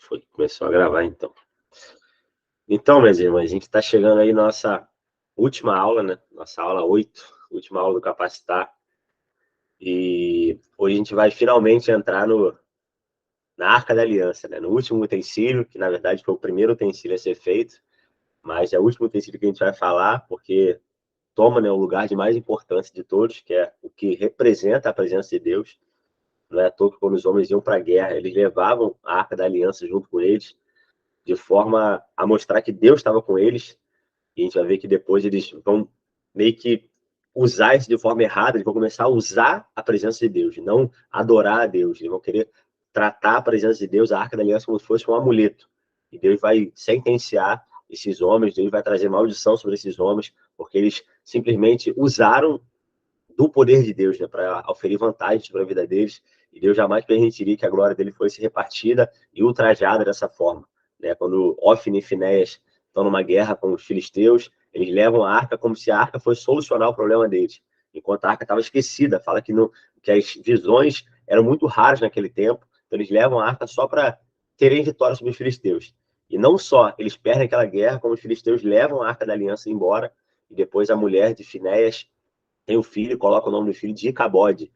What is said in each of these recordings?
Foi, começou a gravar então. Então, meus irmãos, a gente está chegando aí na nossa última aula, né? Nossa aula 8, última aula do Capacitar. E hoje a gente vai finalmente entrar na Arca da Aliança, né? No último utensílio, que na verdade foi o primeiro utensílio a ser feito, mas é o último utensílio que a gente vai falar, porque toma, né, o lugar de mais importância de todos, que é o que representa a presença de Deus. Não é à toa que quando os homens iam para a guerra, eles levavam a Arca da Aliança junto com eles, de forma a mostrar que Deus estava com eles. E a gente vai ver que depois eles vão meio que usar isso de forma errada, eles vão começar a usar a presença de Deus, não adorar a Deus. Eles vão querer tratar a presença de Deus, a Arca da Aliança, como se fosse um amuleto. E Deus vai sentenciar esses homens, Deus vai trazer maldição sobre esses homens, porque eles simplesmente usaram do poder de Deus, né, para oferir vantagens para a vida deles, e Deus jamais permitiria que a glória dele fosse repartida e ultrajada dessa forma. Né? Quando Ofni e Finéias estão numa guerra com os filisteus, eles levam a arca como se a arca fosse solucionar o problema deles, enquanto a arca estava esquecida, fala que as visões eram muito raras naquele tempo, então eles levam a arca só para terem vitória sobre os filisteus. E não só eles perdem aquela guerra, como os filisteus levam a arca da aliança embora, e depois a mulher de Finéias tem o filho, coloca o nome do filho de Icabode,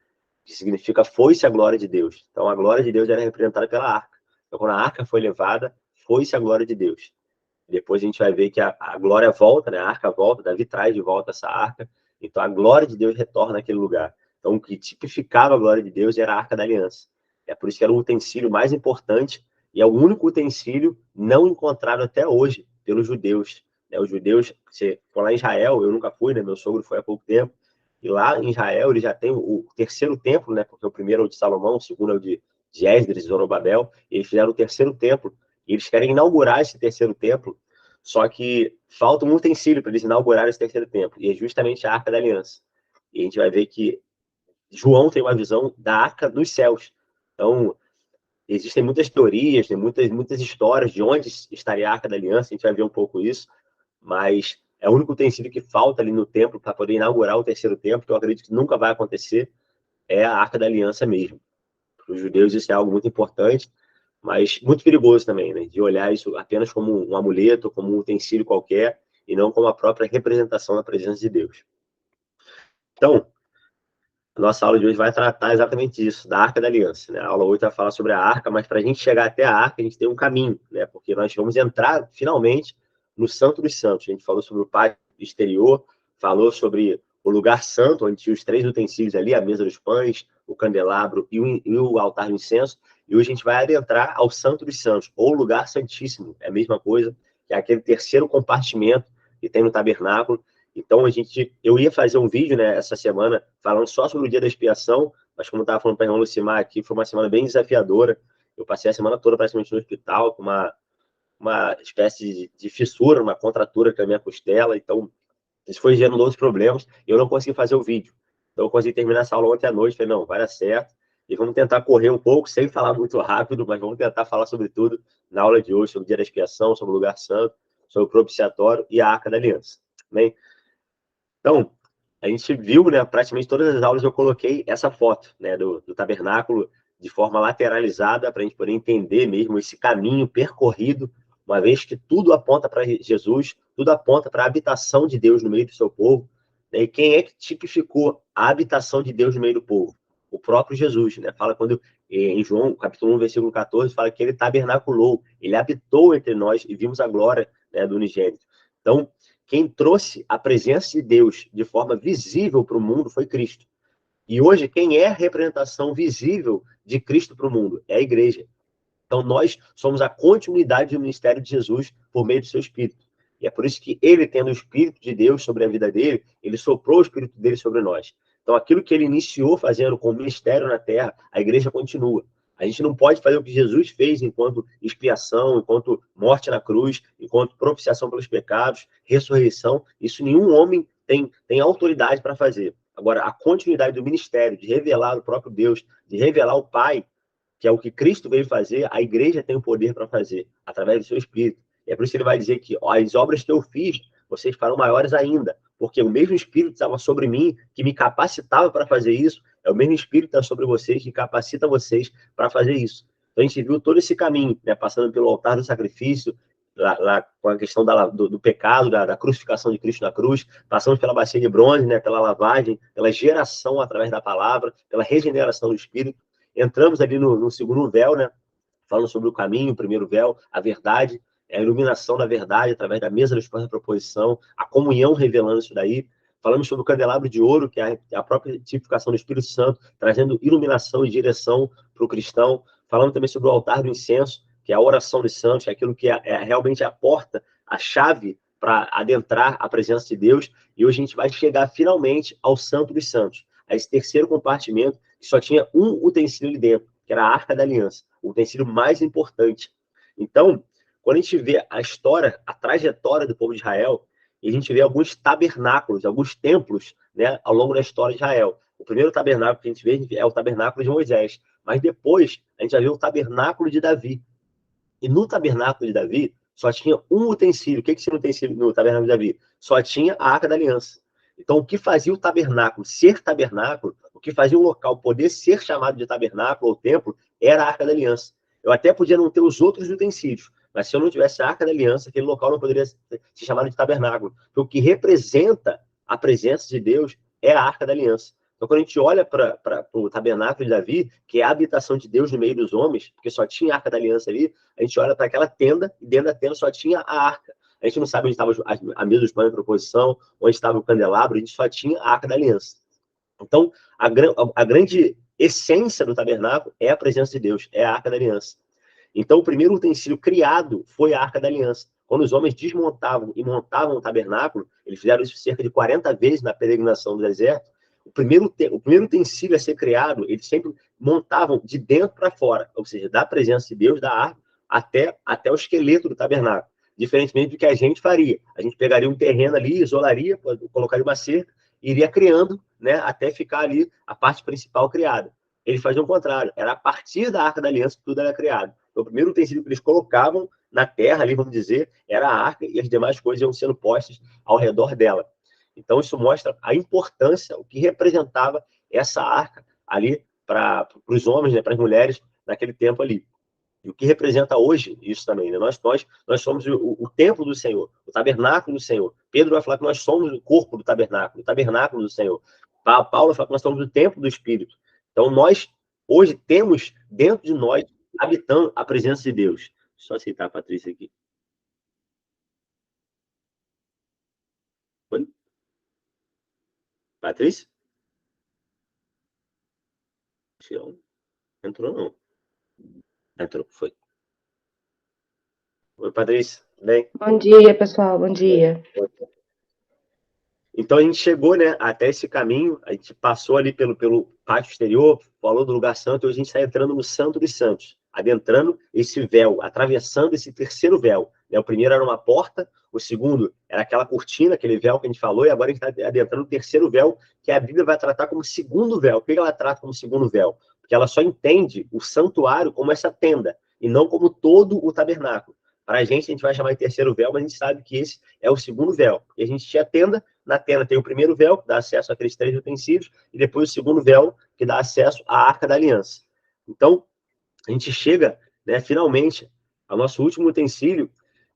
que significa foi-se a glória de Deus. Então a glória de Deus era representada pela arca. Então quando a arca foi levada, foi-se a glória de Deus. Depois a gente vai ver que a glória volta, né? A arca volta, Davi traz de volta essa arca. Então a glória de Deus retorna naquele lugar. Então o que tipificava a glória de Deus era a arca da aliança. É por isso que era o utensílio mais importante e é o único utensílio não encontrado até hoje pelos judeus. Né? Os judeus, você for lá em Israel, eu nunca fui, né? Meu sogro foi há pouco tempo, e lá em Israel ele já tem o terceiro templo, né? Porque o primeiro é o de Salomão, o segundo é o de Esdras e Zorobabel, e eles fizeram o terceiro templo, e eles querem inaugurar esse terceiro templo, só que falta um utensílio para eles inaugurarem esse terceiro templo, e é justamente a Arca da Aliança. E a gente vai ver que João tem uma visão da Arca dos céus. Então, existem muitas teorias, tem muitas histórias de onde estaria a Arca da Aliança, a gente vai ver um pouco isso, mas é o único utensílio que falta ali no templo para poder inaugurar o terceiro templo, que eu acredito que nunca vai acontecer, é a Arca da Aliança mesmo. Para os judeus isso é algo muito importante, mas muito perigoso também, né? De olhar isso apenas como um amuleto, como um utensílio qualquer, e não como a própria representação da presença de Deus. Então, a nossa aula de hoje vai tratar exatamente disso, da Arca da Aliança. Né? A aula 8 vai falar sobre a Arca, mas para a gente chegar até a Arca, a gente tem um caminho, né? Porque nós vamos entrar, finalmente, no Santo dos Santos. A gente falou sobre o pátio exterior, falou sobre o lugar santo, onde tinha os 3 utensílios ali, a mesa dos pães, o candelabro e o altar do incenso. E hoje a gente vai adentrar ao Santo dos Santos, ou lugar santíssimo, é a mesma coisa, que é aquele terceiro compartimento que tem no tabernáculo. Então, eu ia fazer um vídeo, né, essa semana, falando só sobre o dia da expiação, mas como eu estava falando para a irmã Lucimar aqui, foi uma semana bem desafiadora. Eu passei a semana toda praticamente no hospital, com uma espécie de fissura, uma contratura na minha costela. Então, isso foi gerando outros problemas, e eu não consegui fazer o vídeo. Então, eu consegui terminar essa aula ontem à noite. Falei, não, vai dar certo. E vamos tentar correr um pouco, sem falar muito rápido, mas vamos tentar falar sobre tudo na aula de hoje, sobre o dia da expiação, sobre o lugar santo, sobre o propiciatório e a Arca da Aliança. Amém? Então, a gente viu, né, praticamente todas as aulas eu coloquei essa foto, né, do tabernáculo de forma lateralizada para a gente poder entender mesmo esse caminho percorrido, uma vez que tudo aponta para Jesus, tudo aponta para a habitação de Deus no meio do seu povo. Né? E quem é que tipificou a habitação de Deus no meio do povo? O próprio Jesus, né? Fala quando em João, capítulo 1, versículo 14, fala que ele tabernaculou, ele habitou entre nós e vimos a glória, né, do unigênito. Então, quem trouxe a presença de Deus de forma visível para o mundo foi Cristo. E hoje, quem é a representação visível de Cristo para o mundo? É a igreja. Então, nós somos a continuidade do ministério de Jesus por meio do seu Espírito. E é por isso que ele, tendo o Espírito de Deus sobre a vida dele, ele soprou o Espírito dele sobre nós. Então, aquilo que ele iniciou fazendo com o ministério na terra, a igreja continua. A gente não pode fazer o que Jesus fez enquanto expiação, enquanto morte na cruz, enquanto propiciação pelos pecados, ressurreição. Isso nenhum homem tem autoridade para fazer. Agora, a continuidade do ministério, de revelar o próprio Deus, de revelar o Pai, que é o que Cristo veio fazer, a igreja tem o poder para fazer, através do seu Espírito. E é por isso que ele vai dizer que ó, as obras que eu fiz, vocês farão maiores ainda, porque o mesmo Espírito estava sobre mim, que me capacitava para fazer isso, é o mesmo Espírito que está sobre vocês, que capacita vocês para fazer isso. Então a gente viu todo esse caminho, né, passando pelo altar do sacrifício, lá com a questão do pecado, da crucificação de Cristo na cruz, passamos pela bacia de bronze, né, pela lavagem, pela geração através da palavra, pela regeneração do Espírito. Entramos ali no segundo véu, né, falando sobre o caminho, o primeiro véu, a verdade, a iluminação da verdade através da mesa da proposição, a comunhão revelando isso daí. Falamos sobre o candelabro de ouro, que é a própria tipificação do Espírito Santo, trazendo iluminação e direção para o cristão. Falamos também sobre o altar do incenso, que é a oração dos santos, é aquilo que é realmente a porta, a chave para adentrar a presença de Deus. E hoje a gente vai chegar finalmente ao Santo dos Santos, a esse terceiro compartimento, que só tinha um utensílio ali dentro, que era a Arca da Aliança, o utensílio mais importante. Então, quando a gente vê a história, a trajetória do povo de Israel, e a gente vê alguns tabernáculos, alguns templos, né, ao longo da história de Israel. O primeiro tabernáculo que a gente vê é o tabernáculo de Moisés, mas depois a gente vai ver o tabernáculo de Davi. E no tabernáculo de Davi, só tinha um utensílio. O que tinha um utensílio no tabernáculo de Davi? Só tinha a Arca da Aliança. Então, o que fazia o tabernáculo ser tabernáculo, o que fazia o local poder ser chamado de tabernáculo ou templo, era a Arca da Aliança. Eu até podia não ter os outros utensílios, mas se eu não tivesse a Arca da Aliança, aquele local não poderia ser chamado de tabernáculo. Porque o que representa a presença de Deus é a Arca da Aliança. Então, quando a gente olha para o tabernáculo de Davi, que é a habitação de Deus no meio dos homens, porque só tinha a Arca da Aliança ali, a gente olha para aquela tenda, e dentro da tenda só tinha a arca. A gente não sabe onde estava a mesa dos pães de proposição, onde estava o candelabro, a gente só tinha a Arca da Aliança. Então, a grande essência do tabernáculo é a presença de Deus, é a Arca da Aliança. Então, o primeiro utensílio criado foi a Arca da Aliança. Quando os homens desmontavam e montavam o tabernáculo, eles fizeram isso cerca de 40 vezes na peregrinação do deserto. O primeiro utensílio a ser criado, eles sempre montavam de dentro para fora, ou seja, da presença de Deus, da arca, até o esqueleto do tabernáculo. Diferentemente do que a gente faria. A gente pegaria um terreno ali, isolaria, colocaria uma cerca, e iria criando, né, até ficar ali a parte principal criada. Eles faziam o contrário. Era a partir da Arca da Aliança que tudo era criado. Então, o primeiro utensílio que eles colocavam na terra, ali, vamos dizer, era a arca, e as demais coisas iam sendo postas ao redor dela. Então, isso mostra a importância, o que representava essa arca ali para os homens, né, para as mulheres, naquele tempo ali. E o que representa hoje isso também, né? Nós somos o templo do Senhor, o tabernáculo do Senhor. Pedro vai falar que nós somos o corpo do tabernáculo, o tabernáculo do Senhor. Paulo vai falar que nós somos o templo do Espírito. Então, nós, hoje, temos dentro de nós, habitando a presença de Deus. Deixa eu só aceitar a Patrícia aqui. Oi? Patrícia? Entrou, não. Entrou, foi. Oi, Patrícia. Bem? Bom dia, pessoal. Bom dia. Então a gente chegou, né, até esse caminho, a gente passou ali pelo pátio exterior, falou do lugar santo, e hoje a gente está entrando no Santo dos Santos, adentrando esse véu, atravessando esse terceiro véu. Né? O primeiro era uma porta, o segundo era aquela cortina, aquele véu que a gente falou, e agora a gente está adentrando o terceiro véu, que a Bíblia vai tratar como segundo véu. Por que ela trata como segundo véu? Porque ela só entende o santuário como essa tenda, e não como todo o tabernáculo. Para a gente vai chamar de terceiro véu, mas a gente sabe que esse é o segundo véu. E a gente tinha a tenda, na tenda tem o primeiro véu, que dá acesso àqueles 3 utensílios, e depois o segundo véu, que dá acesso à Arca da Aliança. Então, a gente chega, né, finalmente, ao nosso último utensílio,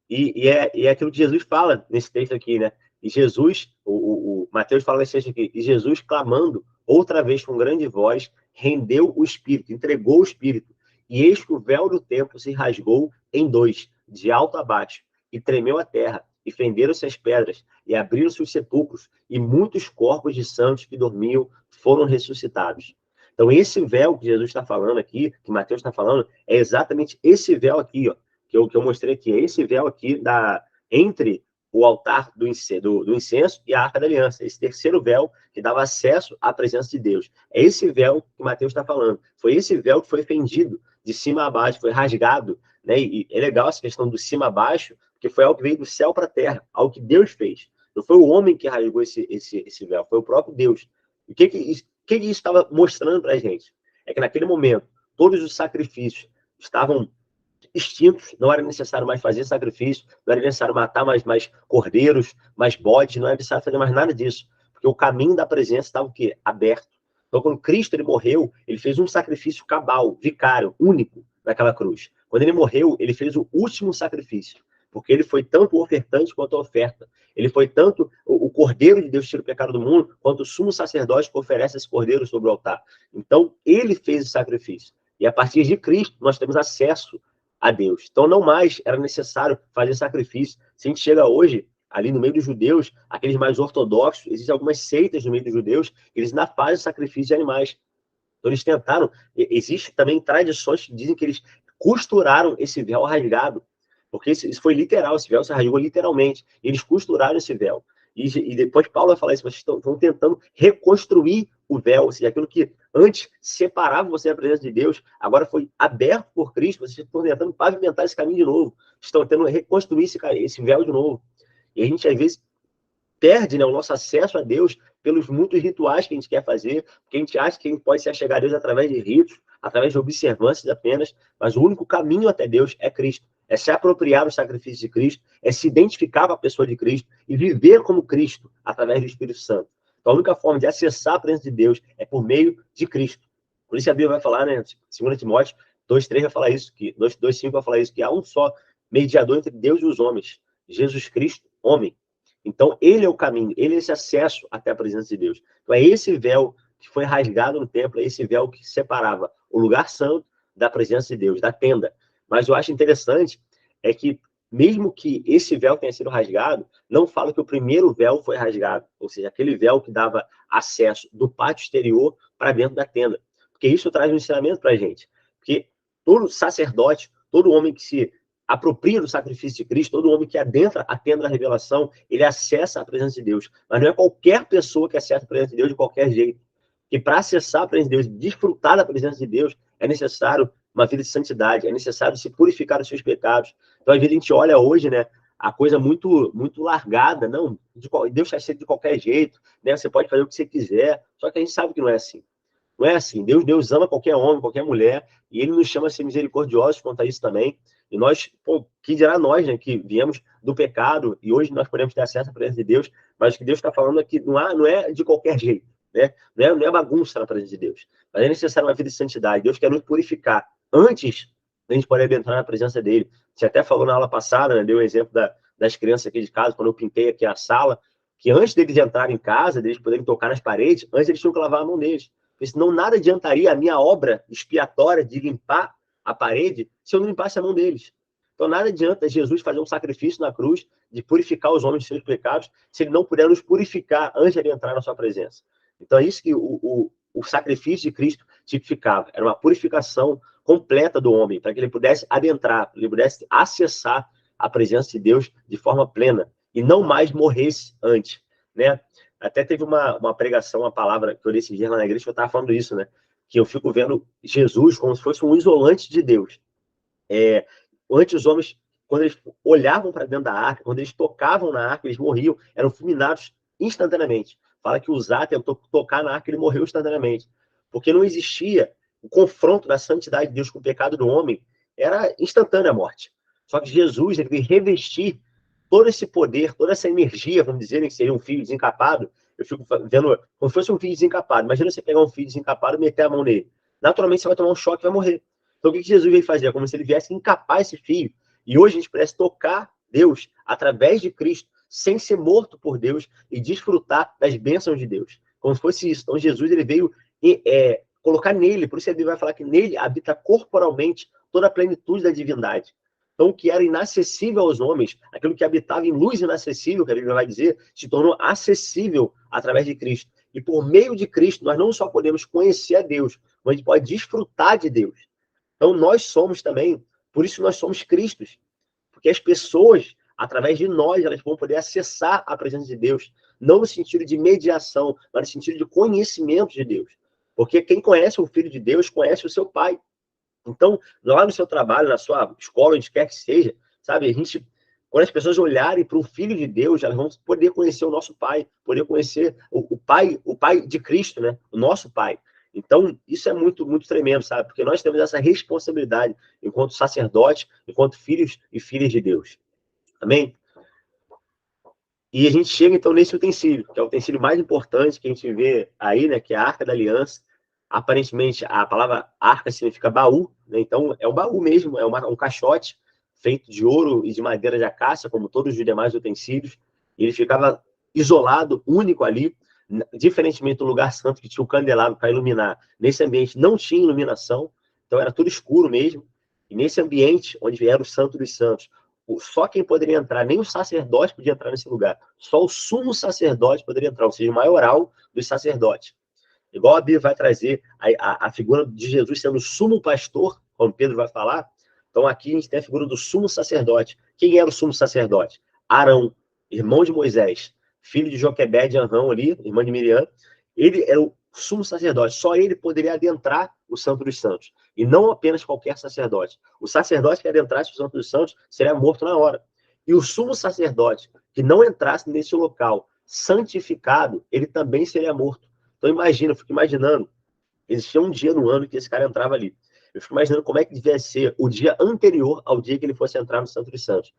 e é aquilo que Jesus fala nesse texto aqui, né? E Jesus, o Mateus fala nesse texto aqui, e Jesus, clamando outra vez com grande voz, rendeu o Espírito, entregou o Espírito. E eis que o véu do templo se rasgou em dois, de alto a baixo, e tremeu a terra, e fenderam-se as pedras, e abriram-se os sepulcros, e muitos corpos de santos que dormiam foram ressuscitados. Então, esse véu que Jesus está falando aqui, que Mateus está falando, é exatamente esse véu aqui, ó, que eu mostrei aqui. É esse véu aqui entre o altar do incenso e a Arca da Aliança. Esse terceiro véu que dava acesso à presença de Deus. É esse véu que Mateus está falando. Foi esse véu que foi fendido de cima a baixo, foi rasgado. Né? E é legal essa questão do cima a baixo, porque foi algo que veio do céu para a terra, algo que Deus fez. Não foi o homem que rasgou esse véu, foi o próprio Deus. E o que isso estava mostrando para a gente? É que naquele momento, todos os sacrifícios estavam extintos, não era necessário mais fazer sacrifício, não era necessário matar mais cordeiros, mais bodes, não era necessário fazer mais nada disso, porque o caminho da presença estava o quê? Aberto. Então, quando Cristo ele morreu, ele fez um sacrifício cabal, vicário, único, naquela cruz. Quando ele morreu, ele fez o último sacrifício, porque ele foi tanto o ofertante quanto a oferta. Ele foi tanto o Cordeiro de Deus que tira o pecado do mundo, quanto o sumo sacerdote que oferece esse Cordeiro sobre o altar. Então, ele fez o sacrifício. E a partir de Cristo, nós temos acesso a Deus. Então, não mais era necessário fazer sacrifício. Se a gente chega hoje, ali no meio dos judeus, aqueles mais ortodoxos, existem algumas seitas no meio dos judeus, eles ainda fazem sacrifício de animais. Então, eles tentaram. Existem também tradições que dizem que eles costuraram esse véu rasgado, porque isso foi literal, esse véu se rasgou literalmente. Eles costuraram esse véu. E depois Paulo vai falar isso, vocês estão tentando reconstruir o véu, ou seja, aquilo que antes separava você da presença de Deus, agora foi aberto por Cristo, vocês estão tentando pavimentar esse caminho de novo, estão tentando reconstruir esse véu de novo. E a gente, às vezes, perde, né, o nosso acesso a Deus pelos muitos rituais que a gente quer fazer, porque a gente acha que a gente pode se achegar a Deus através de ritos, através de observâncias apenas, mas o único caminho até Deus é Cristo. É se apropriar do sacrifício de Cristo, é se identificar com a pessoa de Cristo e viver como Cristo através do Espírito Santo. Então, a única forma de acessar a presença de Deus é por meio de Cristo. Por isso a Bíblia vai falar, né, 2 Timóteo 2:3 vai falar isso, 2:5 vai falar isso, que há um só mediador entre Deus e os homens, Jesus Cristo, homem. Então, ele é o caminho, ele é esse acesso até a presença de Deus. Então, é esse véu que foi rasgado no templo, é esse véu que separava o lugar santo da presença de Deus, da tenda. Mas eu acho interessante é que, mesmo que esse véu tenha sido rasgado, não fala que o primeiro véu foi rasgado, ou seja, aquele véu que dava acesso do pátio exterior para dentro da tenda. Porque isso traz um ensinamento para a gente. Porque todo sacerdote, todo homem que se apropria do sacrifício de Cristo, todo homem que adentra a tenda da revelação, ele acessa a presença de Deus. Mas não é qualquer pessoa que acessa a presença de Deus de qualquer jeito. Porque para acessar a presença de Deus, desfrutar da presença de Deus, é necessário uma vida de santidade, é necessário se purificar dos seus pecados. Então, às vezes, a gente olha hoje, né, a coisa muito largada, não, Deus está sendo de qualquer jeito, né, você pode fazer o que você quiser, só que a gente sabe que não é assim. Não é assim. Deus ama qualquer homem, qualquer mulher, e ele nos chama a ser misericordiosos quanto a isso também. E nós, que dirá nós, né, que viemos do pecado, e hoje nós podemos ter acesso à presença de Deus, mas o que Deus está falando aqui não é de qualquer jeito, né? Não é bagunça na presença de Deus. Mas é necessário uma vida de santidade. Deus quer nos purificar antes da gente poder entrar na presença dele. Você até falou na aula passada, né, deu o exemplo das crianças aqui de casa, quando eu pintei aqui a sala, que antes deles entrarem em casa, deles poderem tocar nas paredes, antes eles tinham que lavar a mão deles. Porque senão nada adiantaria a minha obra expiatória de limpar a parede se eu não limpasse a mão deles. Então nada adianta Jesus fazer um sacrifício na cruz de purificar os homens de seus pecados se ele não puder nos purificar antes de ele entrar na sua presença. Então é isso que o sacrifício de Cristo tipificava. Era uma purificação completa do homem, para que ele pudesse adentrar, ele pudesse acessar a presença de Deus de forma plena e não mais morresse antes, né? Até teve uma pregação, uma palavra que eu li esse dia lá na igreja, que eu estava falando isso, né? Que eu fico vendo Jesus como se fosse um isolante de Deus. Antes os homens, quando eles olhavam para dentro da arca, quando eles tocavam na arca, eles morriam, eram fulminados instantaneamente. Fala que Uzá tentou tocar na arca, ele morreu instantaneamente. Porque não existia o confronto da santidade de Deus com o pecado do homem, era instantânea a morte. Só que Jesus, ele veio revestir todo esse poder, toda essa energia, vamos dizer, que seria um filho desencapado. Eu fico vendo como se fosse um filho desencapado. Imagina você pegar um filho desencapado e meter a mão nele. Naturalmente você vai tomar um choque e vai morrer. Então o que Jesus veio fazer? É como se ele viesse encapar esse filho. E hoje a gente pudesse tocar Deus através de Cristo, sem ser morto por Deus e desfrutar das bênçãos de Deus. Como se fosse isso. Então Jesus, ele veio colocar nele, por isso a Bíblia vai falar que nele habita corporalmente toda a plenitude da divindade. Então, o que era inacessível aos homens, aquilo que habitava em luz inacessível, que a Bíblia vai dizer, se tornou acessível através de Cristo. E por meio de Cristo, nós não só podemos conhecer a Deus, mas a gente pode desfrutar de Deus. Então, nós somos também, por isso nós somos Cristos. Porque as pessoas, através de nós, elas vão poder acessar a presença de Deus, não no sentido de mediação, mas no sentido de conhecimento de Deus. Porque quem conhece o Filho de Deus, conhece o seu Pai. Então, lá no seu trabalho, na sua escola, onde quer que seja, sabe, quando as pessoas olharem para o Filho de Deus, elas vão poder conhecer o nosso Pai, poder conhecer o Pai de Cristo, né? O nosso Pai. Então, isso é muito, muito tremendo, sabe? Porque nós temos essa responsabilidade enquanto sacerdotes, enquanto filhos e filhas de Deus. Amém? E a gente chega, então, nesse utensílio, que é o utensílio mais importante que a gente vê aí, né? Que é a Arca da Aliança. Aparentemente, a palavra arca significa baú, né? Então, é um baú mesmo, é um caixote feito de ouro e de madeira de acácia, como todos os demais utensílios. Ele ficava isolado, único ali, diferentemente do lugar santo, que tinha um candelabro para iluminar. Nesse ambiente não tinha iluminação, então era tudo escuro mesmo. E nesse ambiente, onde era o Santo dos Santos, só quem poderia entrar, nem o sacerdote podia entrar nesse lugar. Só o sumo sacerdote poderia entrar, ou seja, o maioral dos sacerdotes. Igual a Bíblia vai trazer a figura de Jesus sendo o sumo pastor, como Pedro vai falar. Então aqui a gente tem a figura do sumo sacerdote. Quem era o sumo sacerdote? Arão, irmão de Moisés, filho de Joquebede de Arão ali, irmã de Miriam. Ele era o sumo sacerdote. Só ele poderia adentrar o Santo dos Santos. E não apenas qualquer sacerdote. O sacerdote que adentrasse o Santo dos Santos seria morto na hora. E o sumo sacerdote que não entrasse nesse local santificado, ele também seria morto. Então imagina, eu fico imaginando, existia um dia no ano que esse cara entrava ali. Eu fico imaginando como é que devia ser o dia anterior ao dia que ele fosse entrar no Santo dos Santos.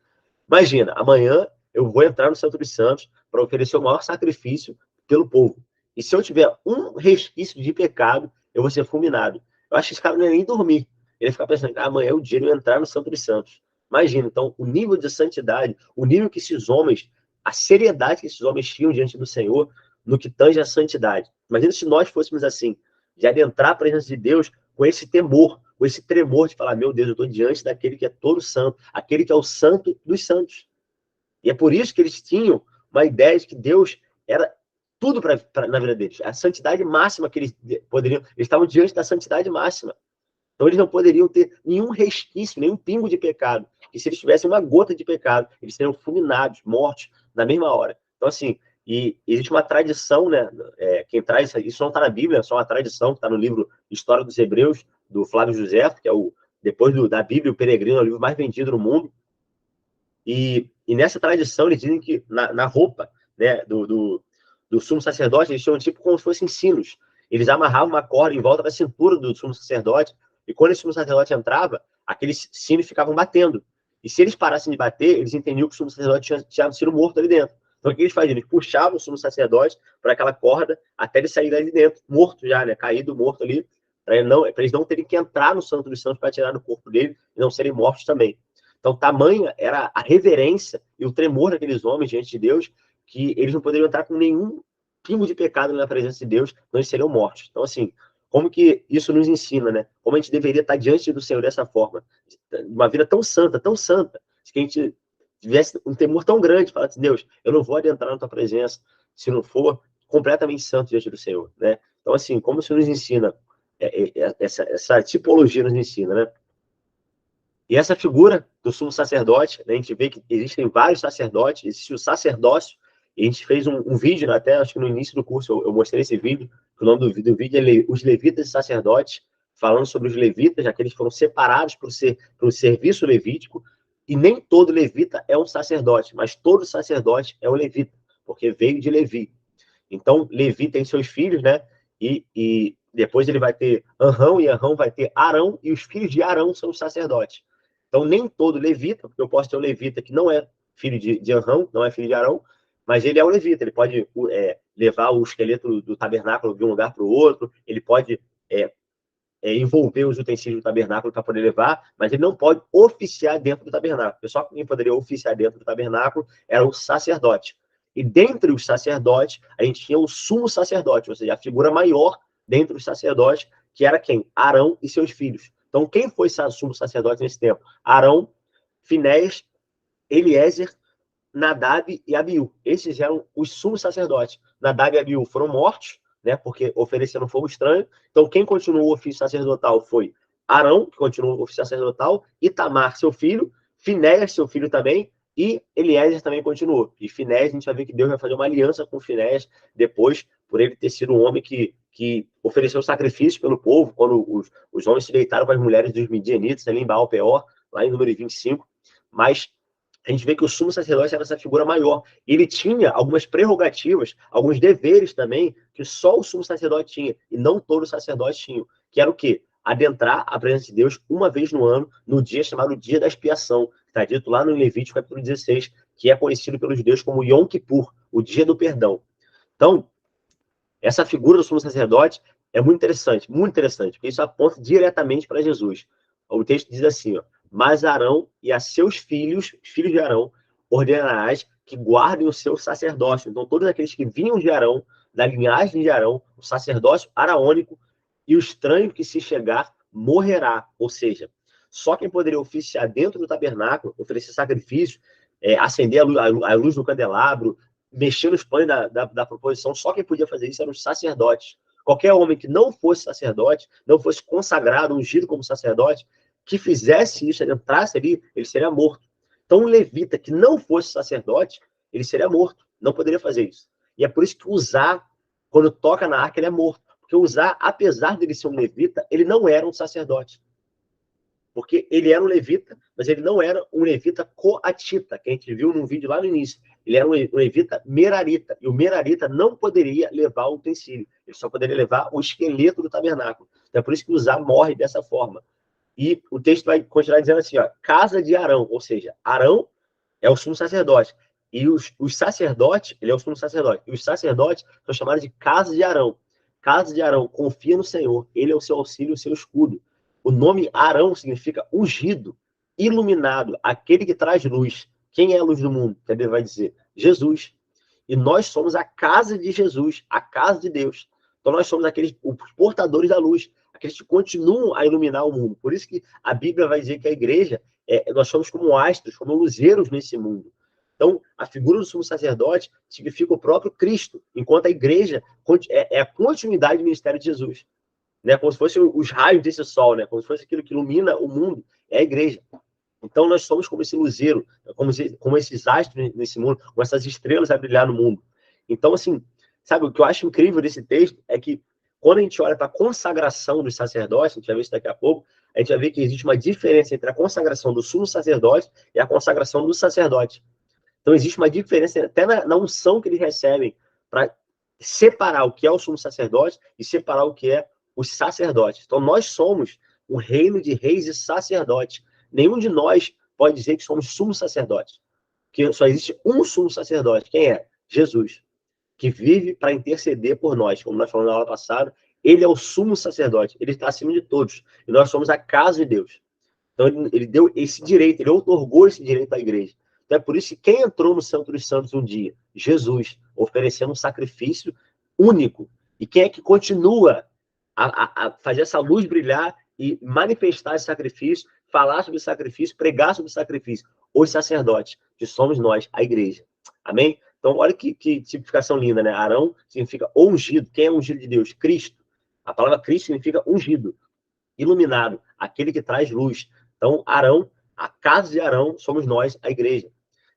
Imagina, amanhã eu vou entrar no Santo dos Santos para oferecer o maior sacrifício pelo povo. E se eu tiver um resquício de pecado, eu vou ser fulminado. Eu acho que esse cara não ia nem dormir. Ele ia ficar pensando, amanhã é o dia de eu entrar no Santo dos Santos. Imagina, então, o nível de santidade, o nível que esses homens, a seriedade que esses homens tinham diante do Senhor, no que tange a santidade. Imagina se nós fôssemos assim, de adentrar a presença de Deus com esse temor, com esse tremor de falar, meu Deus, eu estou diante daquele que é todo santo, aquele que é o santo dos santos. E é por isso que eles tinham uma ideia de que Deus era tudo na vida deles. A santidade máxima que eles poderiam... Eles estavam diante da santidade máxima. Então eles não poderiam ter nenhum resquício, nenhum pingo de pecado. E se eles tivessem uma gota de pecado, eles seriam fulminados, mortos, na mesma hora. Então, assim, e existe uma tradição, né? Quem traz isso não está na Bíblia, é só uma tradição que está no livro História dos Hebreus, do Flávio José, que é depois da Bíblia, o Peregrino, é o livro mais vendido no mundo. E nessa tradição, eles dizem que na roupa, né, do sumo sacerdote, eles tinham tipo como se fossem sinos. Eles amarravam uma corda em volta da cintura do sumo sacerdote, e quando esse sumo sacerdote entrava, aqueles sinos ficavam batendo. E se eles parassem de bater, eles entendiam que o sumo sacerdote tinha sido morto ali dentro. Então, o que eles faziam? Eles puxavam o sumo sacerdote para aquela corda até ele sair dali dentro, morto já, né? Caído, morto ali, para eles não terem que entrar no Santo dos Santos para tirar do corpo dele e não serem mortos também. Então, tamanha era a reverência e o tremor daqueles homens diante de Deus, que eles não poderiam entrar com nenhum pingo de pecado na presença de Deus, não eles seriam mortos. Então, assim, como que isso nos ensina, né? Como a gente deveria estar diante do Senhor dessa forma. Uma vida tão santa, que a gente tivesse um temor tão grande, falar assim, Deus, eu não vou adentrar na tua presença se não for completamente santo diante do Senhor, né? Então, assim, como o Senhor nos ensina, essa tipologia nos ensina, né? E essa figura do sumo sacerdote, né, a gente vê que existem vários sacerdotes, existe o sacerdócio, e a gente fez um vídeo, né, até acho que no início do curso eu mostrei esse vídeo, que o nome do vídeo é Os Levitas e Sacerdotes, falando sobre os levitas, já que eles foram separados para o serviço levítico, e nem todo levita é um sacerdote, mas todo sacerdote é um levita, porque veio de Levi. Então, Levi tem seus filhos, né, e depois ele vai ter Arão, e Arão vai ter Arão, e os filhos de Arão são os sacerdotes. Então, nem todo levita, porque eu posso ter um levita que não é filho de Arão, não é filho de Arão, mas ele é um levita, ele pode levar o esqueleto do tabernáculo de um lugar para o outro, ele pode envolver os utensílios do tabernáculo para poder levar, mas ele não pode oficiar dentro do tabernáculo. Só quem poderia oficiar dentro do tabernáculo era o sacerdote. E dentre os sacerdotes, a gente tinha o sumo sacerdote, ou seja, a figura maior dentre os sacerdotes, que era quem? Arão e seus filhos. Então, quem foi sumo sacerdote nesse tempo? Arão, Finéias, Eliezer, Nadab e Abiú. Esses eram os sumos sacerdotes. Nadab e Abiú foram mortos, né, porque ofereceram fogo estranho. Então, quem continuou o ofício sacerdotal foi Arão, que continuou o ofício sacerdotal, Itamar, seu filho, Finéias, seu filho também, e Eliezer também continuou. E Finéias, a gente vai ver que Deus vai fazer uma aliança com Finéias depois, por ele ter sido um homem que ofereceu sacrifício pelo povo, quando os homens se deitaram com as mulheres dos midianitas, ali em Baal-Peor, lá em número 25. Mas a gente vê que o sumo sacerdote era essa figura maior. Ele tinha algumas prerrogativas, alguns deveres também, que só o sumo sacerdote tinha, e não todos os sacerdotes tinham. Que era o quê? Adentrar a presença de Deus uma vez no ano, no dia chamado Dia da Expiação. Está dito lá no Levítico, capítulo 16, que é conhecido pelos judeus como Yom Kippur, o Dia do Perdão. Então, essa figura do sumo sacerdote é muito interessante, porque isso aponta diretamente para Jesus. o texto diz assim, ó, mas Arão e a seus filhos, filhos de Arão, ordenarás que guardem o seu sacerdócio. Então, todos aqueles que vinham de Arão, da linhagem de Arão, o sacerdócio araônico, e o estranho que se chegar morrerá. Ou seja, só quem poderia oficiar dentro do tabernáculo, oferecer sacrifício, acender a luz do candelabro, mexer nos pães da proposição, só quem podia fazer isso eram os sacerdotes. Qualquer homem que não fosse sacerdote, não fosse consagrado, ungido como sacerdote, que fizesse isso, entrasse ali, ele seria morto. Então, um levita que não fosse sacerdote, ele seria morto, não poderia fazer isso. E é por isso que Uzá, quando toca na arca, ele é morto. Porque Uzá, apesar de ele ser um levita, ele não era um sacerdote. Porque ele era um levita, mas ele não era um levita coatita, que a gente viu num vídeo lá no início. Ele era um levita merarita, e o merarita não poderia levar o utensílio, ele só poderia levar o esqueleto do tabernáculo. Então é por isso que Uzá morre dessa forma. E o texto vai continuar dizendo assim, ó, casa de Arão, ou seja, Arão é o sumo sacerdote, e os sacerdotes, ele é o sumo sacerdote, e os sacerdotes são chamados de casa de Arão. Casa de Arão, confia no Senhor, ele é o seu auxílio, o seu escudo. O nome Arão significa ungido, iluminado, aquele que traz luz. Quem é a luz do mundo? Que a Bíblia vai dizer? Jesus. E nós somos a casa de Jesus, a casa de Deus. Então nós somos aqueles os portadores da luz, aqueles que continuam a iluminar o mundo. Por isso que a Bíblia vai dizer que a igreja, nós somos como astros, como luzeiros nesse mundo. Então, a figura do sumo sacerdote significa o próprio Cristo, enquanto a igreja é a continuidade do ministério de Jesus. Né? Como se fossem os raios desse sol, né? Como se fosse aquilo que ilumina o mundo, é a igreja. Então, nós somos como esse luzeiro, como esses astros nesse mundo, como essas estrelas a brilhar no mundo. Então, assim, sabe, o que eu acho incrível desse texto é que, quando a gente olha para a consagração dos sacerdotes, a gente vai ver isso daqui a pouco, a gente vai ver que existe uma diferença entre a consagração do sumo sacerdote e a consagração do sacerdote. Então, existe uma diferença até na unção que eles recebem para separar o que é o sumo sacerdote e separar o que é os sacerdotes. Então, nós somos um reino de reis e sacerdotes. Nenhum de nós pode dizer que somos sumo sacerdotes. Porque só existe um sumo sacerdote. Quem é? Jesus. Que vive para interceder por nós. Como nós falamos na aula passada, ele é o sumo sacerdote. Ele está acima de todos. E nós somos a casa de Deus. Então, ele deu esse direito, ele outorgou esse direito à igreja. Então, é por isso que quem entrou no Santo dos Santos um dia? Jesus, oferecendo um sacrifício único. E quem é que continua a fazer essa luz brilhar e manifestar esse sacrifício, falar sobre o sacrifício, pregar sobre o sacrifício? Os sacerdotes, que somos nós, a igreja. Amém? Então, olha que tipificação linda, né? Arão significa ungido. Quem é ungido de Deus? Cristo. A palavra Cristo significa ungido, iluminado, aquele que traz luz. Então, Arão, a casa de Arão, somos nós, a igreja.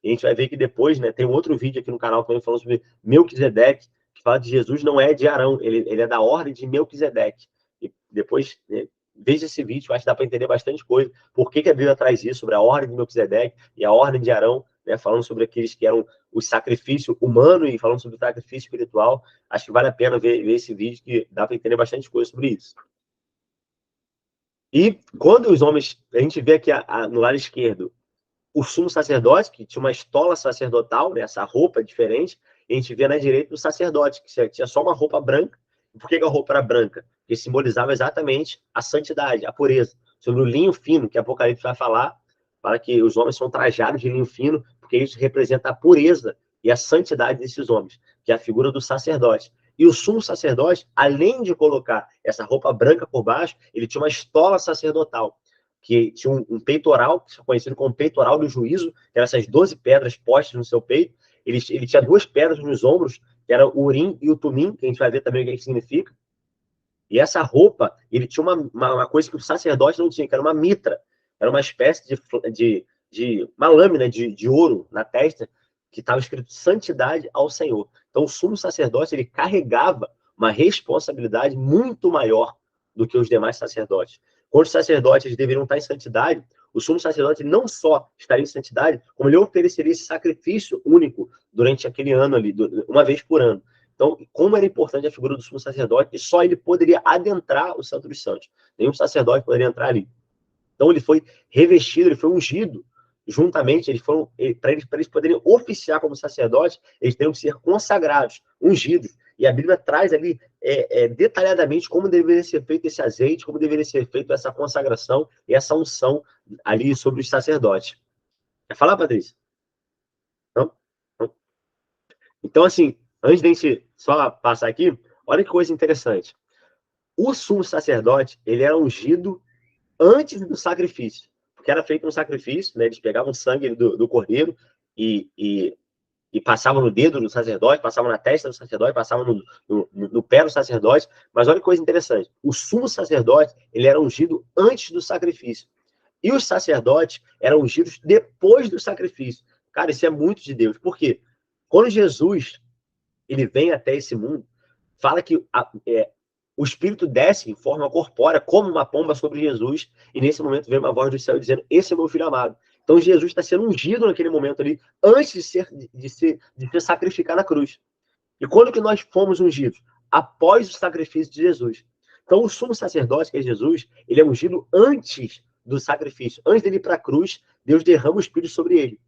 E a gente vai ver que depois, né, tem um outro vídeo aqui no canal também falando sobre Melquisedeque, que fala que Jesus não é de Arão, ele é da ordem de Melquisedeque. E depois, né, veja esse vídeo, acho que dá para entender bastante coisa. Por que a Bíblia traz isso sobre a ordem de Melquisedeque e a ordem de Arão, né, falando sobre aqueles que eram o sacrifício humano e falando sobre o sacrifício espiritual. Acho que vale a pena ver esse vídeo, que dá para entender bastante coisa sobre isso. E quando os homens, a gente vê aqui no lado esquerdo, o sumo sacerdote, que tinha uma estola sacerdotal, né, essa roupa diferente, e a gente vê na direita o sacerdote, que tinha só uma roupa branca. E por que a roupa era branca? Porque simbolizava exatamente a santidade, a pureza. Sobre o linho fino, que Apocalipse vai falar, para que os homens são trajados de linho fino, porque isso representa a pureza e a santidade desses homens, que é a figura do sacerdote. E o sumo sacerdote, além de colocar essa roupa branca por baixo, ele tinha uma estola sacerdotal, que tinha um peitoral, conhecido como peitoral do juízo, que eram essas 12 pedras postas no seu peito. Ele tinha 2 pedras nos ombros, que era o Urim e o Tumim, que a gente vai ver também o que significa. E essa roupa, ele tinha uma coisa que o sacerdote não tinha, que era uma mitra. Era uma espécie de uma lâmina de ouro na testa, que estava escrito santidade ao Senhor. Então, o sumo sacerdote, ele carregava uma responsabilidade muito maior do que os demais sacerdotes. Quando os sacerdotes deveriam estar em santidade, o sumo sacerdote não só estaria em santidade, como ele ofereceria esse sacrifício único durante aquele ano ali, uma vez por ano. Então, como era importante a figura do sumo sacerdote, e só ele poderia adentrar o Santo dos Santos. Nenhum sacerdote poderia entrar ali. Então, ele foi revestido, ele foi ungido juntamente, para eles poderem oficiar como sacerdotes, eles teriam que ser consagrados, ungidos. E a Bíblia traz ali detalhadamente como deveria ser feito esse azeite, como deveria ser feita essa consagração e essa unção ali sobre os sacerdotes. Quer falar, Patrícia? Não? Então, assim, antes de a gente só passar aqui, olha que coisa interessante. O sumo sacerdote, ele era ungido antes do sacrifício. Porque era feito um sacrifício, né? Eles pegavam o sangue do cordeiro e passavam no dedo do sacerdote, passavam na testa do sacerdote, passavam no pé do sacerdote. Mas olha que coisa interessante. O sumo sacerdote, ele era ungido antes do sacrifício. E os sacerdotes eram ungidos depois do sacrifício. Cara, isso é muito de Deus. Por quê? Quando Jesus ele vem até esse mundo, fala que o Espírito desce em forma corpórea, como uma pomba sobre Jesus, e nesse momento vem uma voz do céu dizendo, esse é o meu filho amado. Então Jesus está sendo ungido naquele momento ali, antes de ser sacrificado na cruz. E quando que nós fomos ungidos? Após o sacrifício de Jesus. Então o sumo sacerdote, que é Jesus, ele é ungido antes do sacrifício. Antes dele ir para a cruz, Deus derrama o Espírito sobre ele.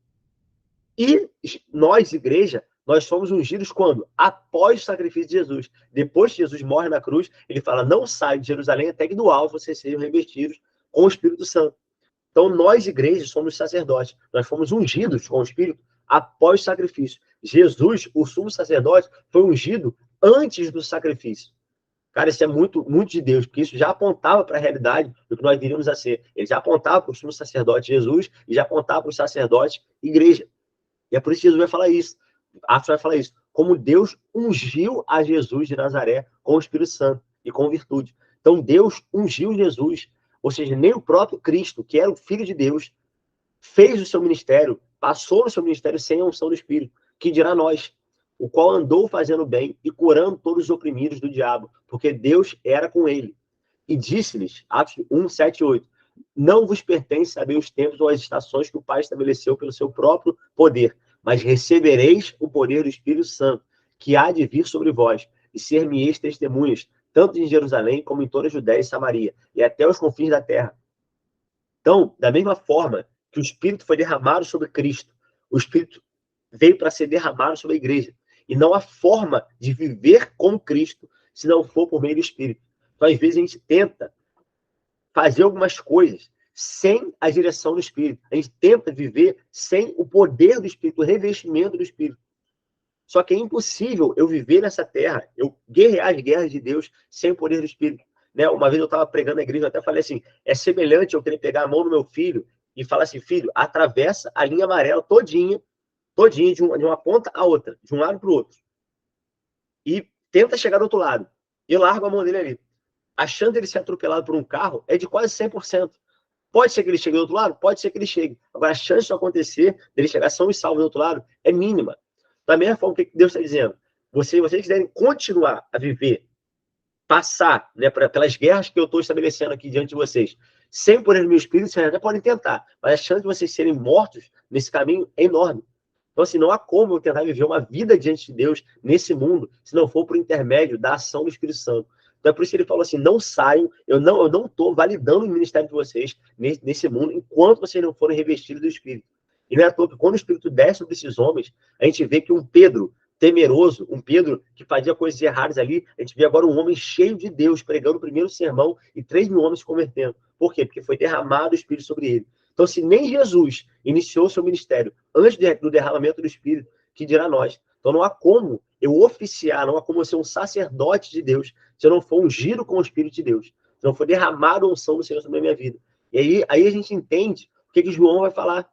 E nós, igreja, nós somos ungidos quando? Após o sacrifício de Jesus. Depois que Jesus morre na cruz, ele fala, não sai de Jerusalém até que do alto vocês sejam revestidos com o Espírito Santo. Então, nós, igreja, somos sacerdotes. Nós fomos ungidos com o Espírito após o sacrifício. Jesus, o sumo sacerdote, foi ungido antes do sacrifício. Cara, isso é muito, muito de Deus, porque isso já apontava para a realidade do que nós viríamos a ser. Ele já apontava para o sumo sacerdote Jesus e já apontava para os sacerdotes igreja. E é por isso que Jesus vai falar isso. Atos vai falar isso. Como Deus ungiu a Jesus de Nazaré com o Espírito Santo e com virtude. Então, Deus ungiu Jesus. Ou seja, nem o próprio Cristo, que era o Filho de Deus, fez o seu ministério, passou no seu ministério sem a unção do Espírito. Que dirá nós, o qual andou fazendo bem e curando todos os oprimidos do diabo, porque Deus era com ele. E disse-lhes, Atos 1, 7 e 8, não vos pertence saber os tempos ou as estações que o Pai estabeleceu pelo seu próprio poder, mas recebereis o poder do Espírito Santo, que há de vir sobre vós, e ser-me-eis testemunhas, tanto em Jerusalém como em toda a Judéia e Samaria, e até os confins da terra. Então, da mesma forma que o Espírito foi derramado sobre Cristo, o Espírito veio para ser derramado sobre a igreja. E não há forma de viver com Cristo se não for por meio do Espírito. Então, às vezes, a gente tenta fazer algumas coisas sem a direção do Espírito. A gente tenta viver sem o poder do Espírito, o revestimento do Espírito. Só que é impossível eu viver nessa terra, eu guerrear as guerras de Deus sem o poder do Espírito. Né? Uma vez eu estava pregando na igreja, eu até falei assim, é semelhante eu querer pegar a mão do meu filho e falar assim, filho, atravessa a linha amarela todinha de uma ponta a outra, de um lado para o outro. E tenta chegar do outro lado. E largo a mão dele ali. A chance dele ser atropelado por um carro é de quase 100%. Pode ser que ele chegue do outro lado? Pode ser que ele chegue. Agora, a chance de acontecer, dele chegar são e salvo do outro lado, é mínima. Da mesma forma que Deus está dizendo, vocês quiserem continuar a viver, passar, né, pelas guerras que eu estou estabelecendo aqui diante de vocês, sem o poder do meu Espírito, vocês até podem tentar, mas a chance de vocês serem mortos nesse caminho é enorme. Então, assim, não há como eu tentar viver uma vida diante de Deus nesse mundo, se não for por intermédio da ação do Espírito Santo. Então, é por isso que ele falou assim, não saiam, eu não estou validando o ministério de vocês nesse mundo, enquanto vocês não forem revestidos do Espírito. E não é à toa que quando o Espírito desce sobre esses homens, a gente vê que um Pedro temeroso, um Pedro que fazia coisas erradas ali, a gente vê agora um homem cheio de Deus, pregando o primeiro sermão e 3 mil homens se convertendo. Por quê? Porque foi derramado o Espírito sobre ele. Então, se nem Jesus iniciou seu ministério antes do derramamento do Espírito, que dirá nós? Então, não há como eu oficiar, não há como eu ser um sacerdote de Deus, se eu não for ungido com o Espírito de Deus, se não for derramado a unção do Senhor sobre a minha vida. E aí a gente entende o que João vai falar.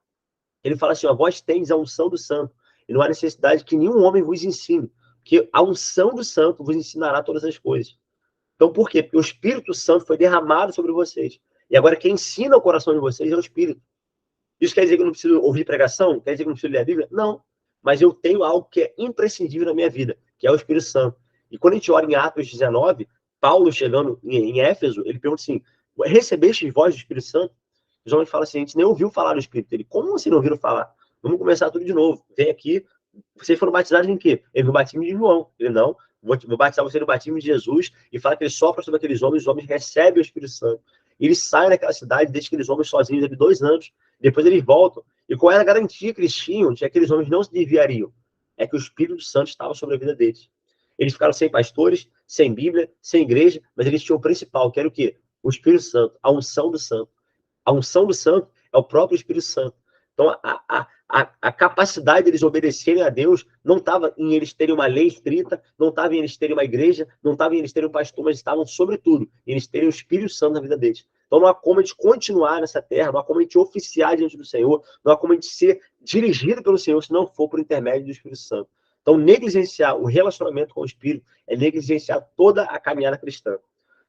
Ele fala assim, ó, vós tendes a unção do santo, e não há necessidade que nenhum homem vos ensine, porque a unção do santo vos ensinará todas as coisas. Então, por quê? Porque o Espírito Santo foi derramado sobre vocês. E agora quem ensina o coração de vocês é o Espírito. Isso quer dizer que eu não preciso ouvir pregação? Quer dizer que eu não preciso ler a Bíblia? Não. Mas eu tenho algo que é imprescindível na minha vida, que é o Espírito Santo. E quando a gente olha em Atos 19, Paulo chegando em Éfeso, ele pergunta assim, recebestes voz do Espírito Santo? Os homens falam assim, a gente nem ouviu falar do Espírito. Ele, como assim não ouviram falar? Vamos começar tudo de novo. Vem aqui, vocês foram batizados em quê? Ele no batismo de João. Ele, não, vou batizar você no batismo de Jesus, e fala que ele sopra sobre aqueles homens, os homens recebem o Espírito Santo. E eles saem daquela cidade, deixam aqueles homens sozinhos ali 2 anos, depois eles voltam. E qual era a garantia que eles tinham de que aqueles homens não se desviariam? É que o Espírito Santo estava sobre a vida deles. Eles ficaram sem pastores, sem Bíblia, sem igreja, mas eles tinham o principal, que era o quê? O Espírito Santo, a unção do Santo. A unção do Santo é o próprio Espírito Santo. Então, a capacidade deles obedecerem a Deus não estava em eles terem uma lei escrita, não estava em eles terem uma igreja, não estava em eles terem um pastor, mas estavam, sobretudo, em eles terem o Espírito Santo na vida deles. Então, não há como a gente continuar nessa terra, não há como a gente oficiar diante do Senhor, não há como a gente ser dirigido pelo Senhor se não for por intermédio do Espírito Santo. Então, negligenciar o relacionamento com o Espírito é negligenciar toda a caminhada cristã.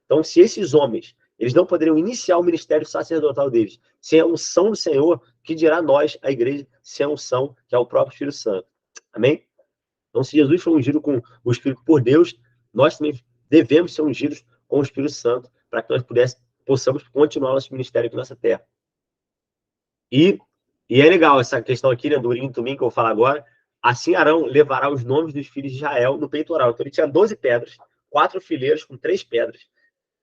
Então, se esses homens, eles não poderiam iniciar o ministério sacerdotal deles sem a unção do Senhor, que dirá nós, a igreja, sem a unção, que é o próprio Espírito Santo. Amém? Então, se Jesus foi ungido com o Espírito por Deus, nós também devemos ser ungidos com o Espírito Santo, para que nós possamos continuar nosso ministério aqui nessa terra. E é legal essa questão aqui, né, do Urim e Tumim, que eu vou falar agora. Assim Arão levará os nomes dos filhos de Israel no peitoral. Então ele tinha 12 pedras, 4 fileiras com 3 pedras,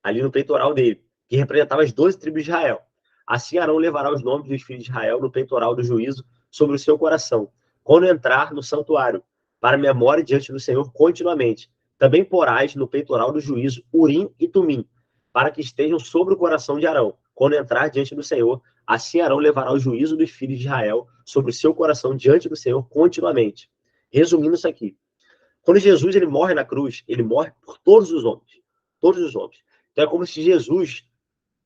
ali no peitoral dele, que representava as 12 tribos de Israel. Assim Arão levará os nomes dos filhos de Israel no peitoral do juízo sobre o seu coração, quando entrar no santuário, para memória diante do Senhor continuamente. Também porás no peitoral do juízo Urim e Tumim, para que estejam sobre o coração de Arão, quando entrar diante do Senhor. Assim Arão levará o juízo dos filhos de Israel sobre o seu coração diante do Senhor continuamente. Resumindo isso aqui, quando Jesus ele morre na cruz, ele morre por todos os homens. Todos os homens. Então é como se Jesus,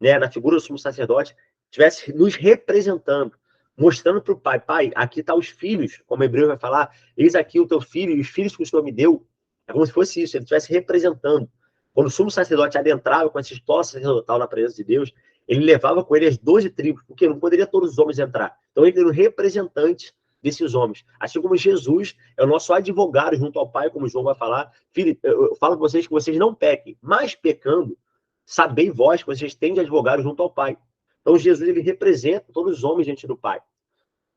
né, na figura do sumo sacerdote, estivesse nos representando, mostrando para o Pai, Pai, aqui estão os filhos, como o hebreu vai falar, eis aqui o teu filho e os filhos que o Senhor me deu. É como se fosse isso, ele estivesse representando. Quando o sumo sacerdote adentrava com esse estola sacerdotal na presença de Deus, ele levava com ele as 12 tribos, porque não poderia todos os homens entrar. Então ele era o representante desses homens. Assim como Jesus é o nosso advogado junto ao Pai, como João vai falar. Filho, eu falo para vocês que vocês não pequem, mas pecando, sabei vós que vocês têm de advogado junto ao Pai. Então Jesus ele representa todos os homens diante do Pai.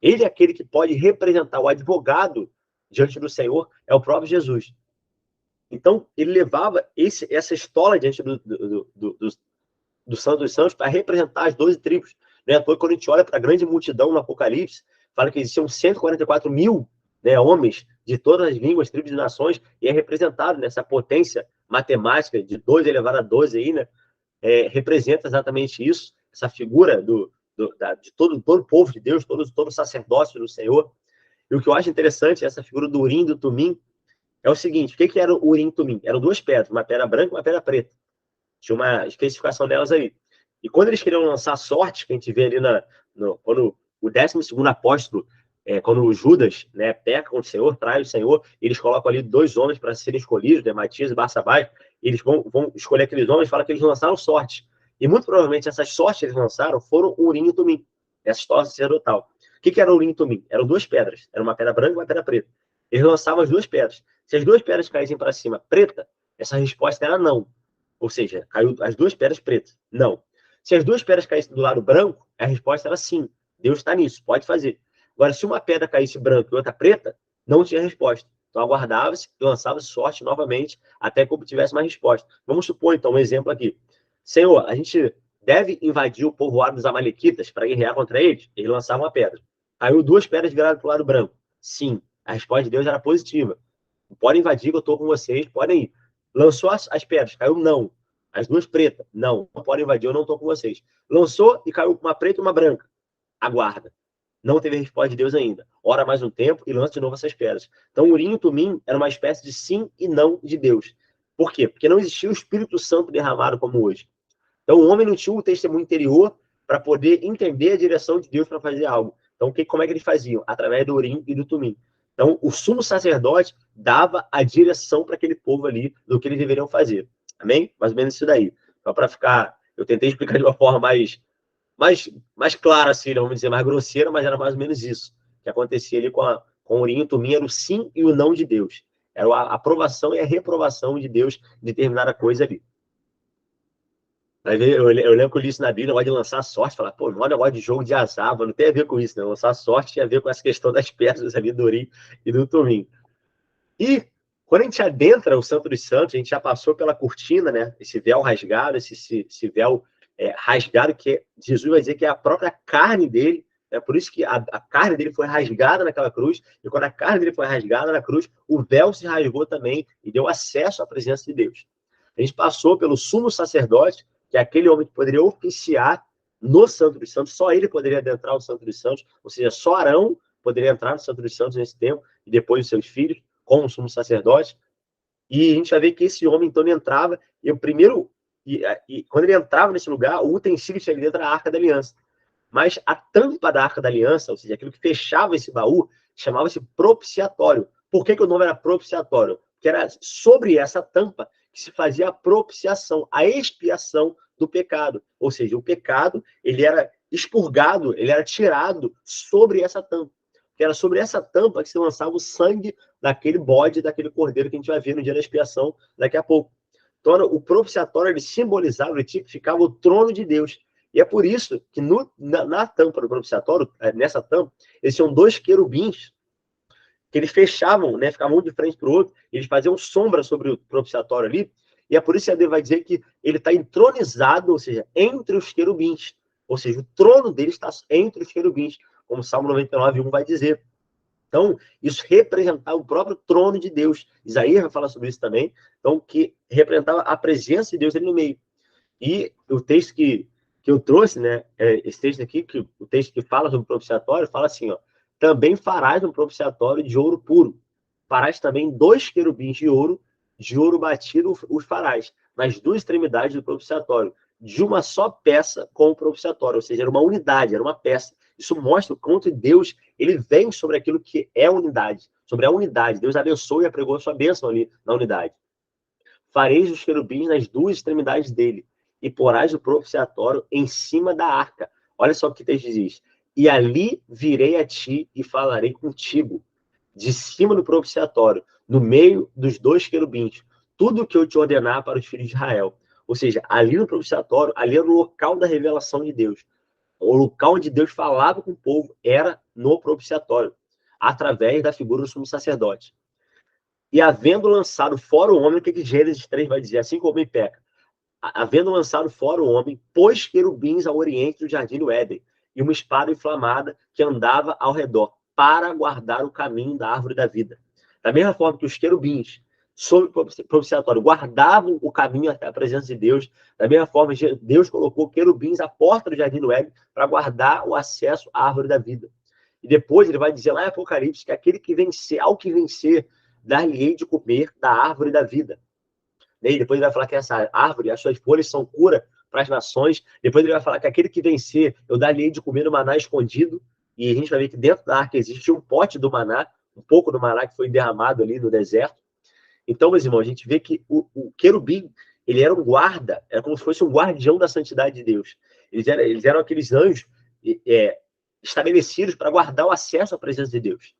Ele é aquele que pode representar o advogado diante do Senhor, é o próprio Jesus. Então, ele levava essa estola diante do Santo dos Santos para representar as 12 tribos. Né? Quando a gente olha para a grande multidão no Apocalipse, fala que existiam 144 mil, né, homens de todas as línguas, tribos e nações, e é representado nessa potência matemática de 2 elevado a 12 aí, né? Representa exatamente isso, essa figura de todo o povo de Deus, todo o sacerdócio do Senhor. E o que eu acho interessante, essa figura do Urim e do Tumim, é o seguinte: o que era o Urim e Tumim? Eram 2 pedras, uma pedra branca e uma pedra preta. Tinha uma especificação delas aí. E quando eles queriam lançar sorte, que a gente vê ali quando o 12º apóstolo, quando o Judas, né, peca com o Senhor, trai o Senhor, eles colocam ali 2 homens para serem escolhidos, né, Matias e Barsabás, e eles vão escolher aqueles homens, fala que eles lançaram sorte. E muito provavelmente essas sortes que eles lançaram foram o Urim e o Tumim, essa história sacerdotal. O que era o Urim e o Tumim? Eram 2 pedras, era uma pedra branca e uma pedra preta. Eles lançavam as 2 pedras. Se as 2 pedras caíssem para cima preta, essa resposta era não. Ou seja, caiu as 2 pedras pretas. Não. Se as 2 pedras caíssem do lado branco, a resposta era sim. Deus está nisso, pode fazer. Agora, se uma pedra caísse branca e outra preta, não tinha resposta. Então, aguardava-se e lançava-se sorte novamente até que obtivesse uma resposta. Vamos supor, então, um exemplo aqui. Senhor, a gente deve invadir o povoado dos amalequitas para guerrear contra eles? Eles lançavam uma pedra. Caiu 2 pedras viradas para o lado branco. Sim. A resposta de Deus era positiva. Podem invadir, eu estou com vocês, podem ir. Lançou as pedras, caiu não. As 2 pretas, não podem invadir, eu não estou com vocês. Lançou e caiu uma preta e uma branca. Aguarda. Não teve resposta de Deus ainda. Ora mais um tempo e lança de novo essas pedras. Então, o Urim e o Tumim era uma espécie de sim e não de Deus. Por quê? Porque não existia o Espírito Santo derramado como hoje. Então, o homem não tinha um testemunho interior para poder entender a direção de Deus para fazer algo. Então, como é que eles faziam? Através do Urim e do Tumim. Então, o sumo sacerdote dava a direção para aquele povo ali do que eles deveriam fazer. Amém? Mais ou menos isso daí. Só para ficar... Eu tentei explicar de uma forma mais clara, assim, vamos dizer, mais grosseira, mas era mais ou menos isso que acontecia ali com o Urim e o Tumim, era o sim e o não de Deus. Era a aprovação e a reprovação de Deus de determinada coisa ali. Eu lembro que eu li isso na Bíblia, negócio de lançar sorte, falar, pô, não é negócio de jogo de azar, não tem a ver com isso, né? Lançar sorte tinha a ver com essa questão das pedras ali do Urim e do Tumim. E quando a gente adentra o Santo dos Santos, a gente já passou pela cortina, né? Esse véu rasgado, esse véu rasgado, que Jesus vai dizer que é a própria carne dele, É por isso que a carne dele foi rasgada naquela cruz, e quando a carne dele foi rasgada na cruz, o véu se rasgou também e deu acesso à presença de Deus. A gente passou pelo sumo sacerdote, que é aquele homem que poderia oficiar no Santo dos Santos, só ele poderia adentrar o Santo dos Santos, ou seja, só Arão poderia entrar no Santo dos Santos nesse tempo, e depois os seus filhos, como sumo sacerdote. E a gente vai ver que esse homem, então, ele entrava, e o primeiro, e quando ele entrava nesse lugar, o utensílio tinha ali dentro da Arca da Aliança. Mas a tampa da Arca da Aliança, ou seja, aquilo que fechava esse baú, chamava-se propiciatório. Por que o nome era propiciatório? Porque era sobre essa tampa que se fazia a propiciação, a expiação do pecado. Ou seja, o pecado, ele era expurgado, ele era tirado sobre essa tampa. Que era sobre essa tampa que se lançava o sangue daquele bode, daquele cordeiro que a gente vai ver no dia da expiação daqui a pouco. Então, o propiciatório, ele simbolizava, ele tipificava o trono de Deus. E é por isso que na tampa do propiciatório, nessa tampa, eles tinham 2 querubins que eles fechavam, né, ficavam um de frente para o outro, eles faziam sombra sobre o propiciatório ali, e é por isso que a Bíblia vai dizer que ele está entronizado, ou seja, entre os querubins. Ou seja, o trono dele está entre os querubins, como o Salmo 99:1 vai dizer. Então, isso representava o próprio trono de Deus. Isaías vai falar sobre isso também. Então, que representava a presença de Deus ali no meio. E o texto que eu trouxe, né, esse texto aqui, o texto que fala sobre o propiciatório, fala assim, ó, também farás um propiciatório de ouro puro. Farás também 2 querubins de ouro batido os farás, nas 2 extremidades do propiciatório, de uma só peça com o propiciatório, ou seja, era uma unidade, era uma peça. Isso mostra o quanto Deus, ele vem sobre aquilo que é unidade, sobre a unidade. Deus abençoou e apregou a sua bênção ali na unidade. Fareis os querubins nas 2 extremidades dele, e porás o propiciatório em cima da arca. Olha só o que o texto diz. E ali virei a ti e falarei contigo, de cima do propiciatório, no meio dos 2 querubins, tudo o que eu te ordenar para os filhos de Israel. Ou seja, ali no propiciatório, ali era o local da revelação de Deus. O local onde Deus falava com o povo era no propiciatório, através da figura do sumo sacerdote. E havendo lançado fora o homem, o que Gênesis 3 vai dizer? Assim como em peca. Havendo lançado fora o homem, pôs querubins ao oriente do jardim do Éden, e uma espada inflamada que andava ao redor, para guardar o caminho da árvore da vida. Da mesma forma que os querubins, sob o propiciatório, guardavam o caminho até a presença de Deus, da mesma forma, Deus colocou querubins à porta do jardim do Éden para guardar o acesso à árvore da vida. E depois ele vai dizer lá em Apocalipse que aquele que vencer, ao que vencer, dar-lhe-ei de comer da árvore da vida. E depois ele vai falar que essa árvore, as suas folhas são cura para as nações. Depois ele vai falar que aquele que vencer, eu dar-lhe de comer o maná escondido. E a gente vai ver que dentro da arca existe um pote do maná, um pouco do maná que foi derramado ali no deserto. Então, meus irmãos, a gente vê que o querubim, ele era um guarda, era como se fosse um guardião da santidade de Deus. Eles eram aqueles anjos estabelecidos para guardar o acesso à presença de Deus.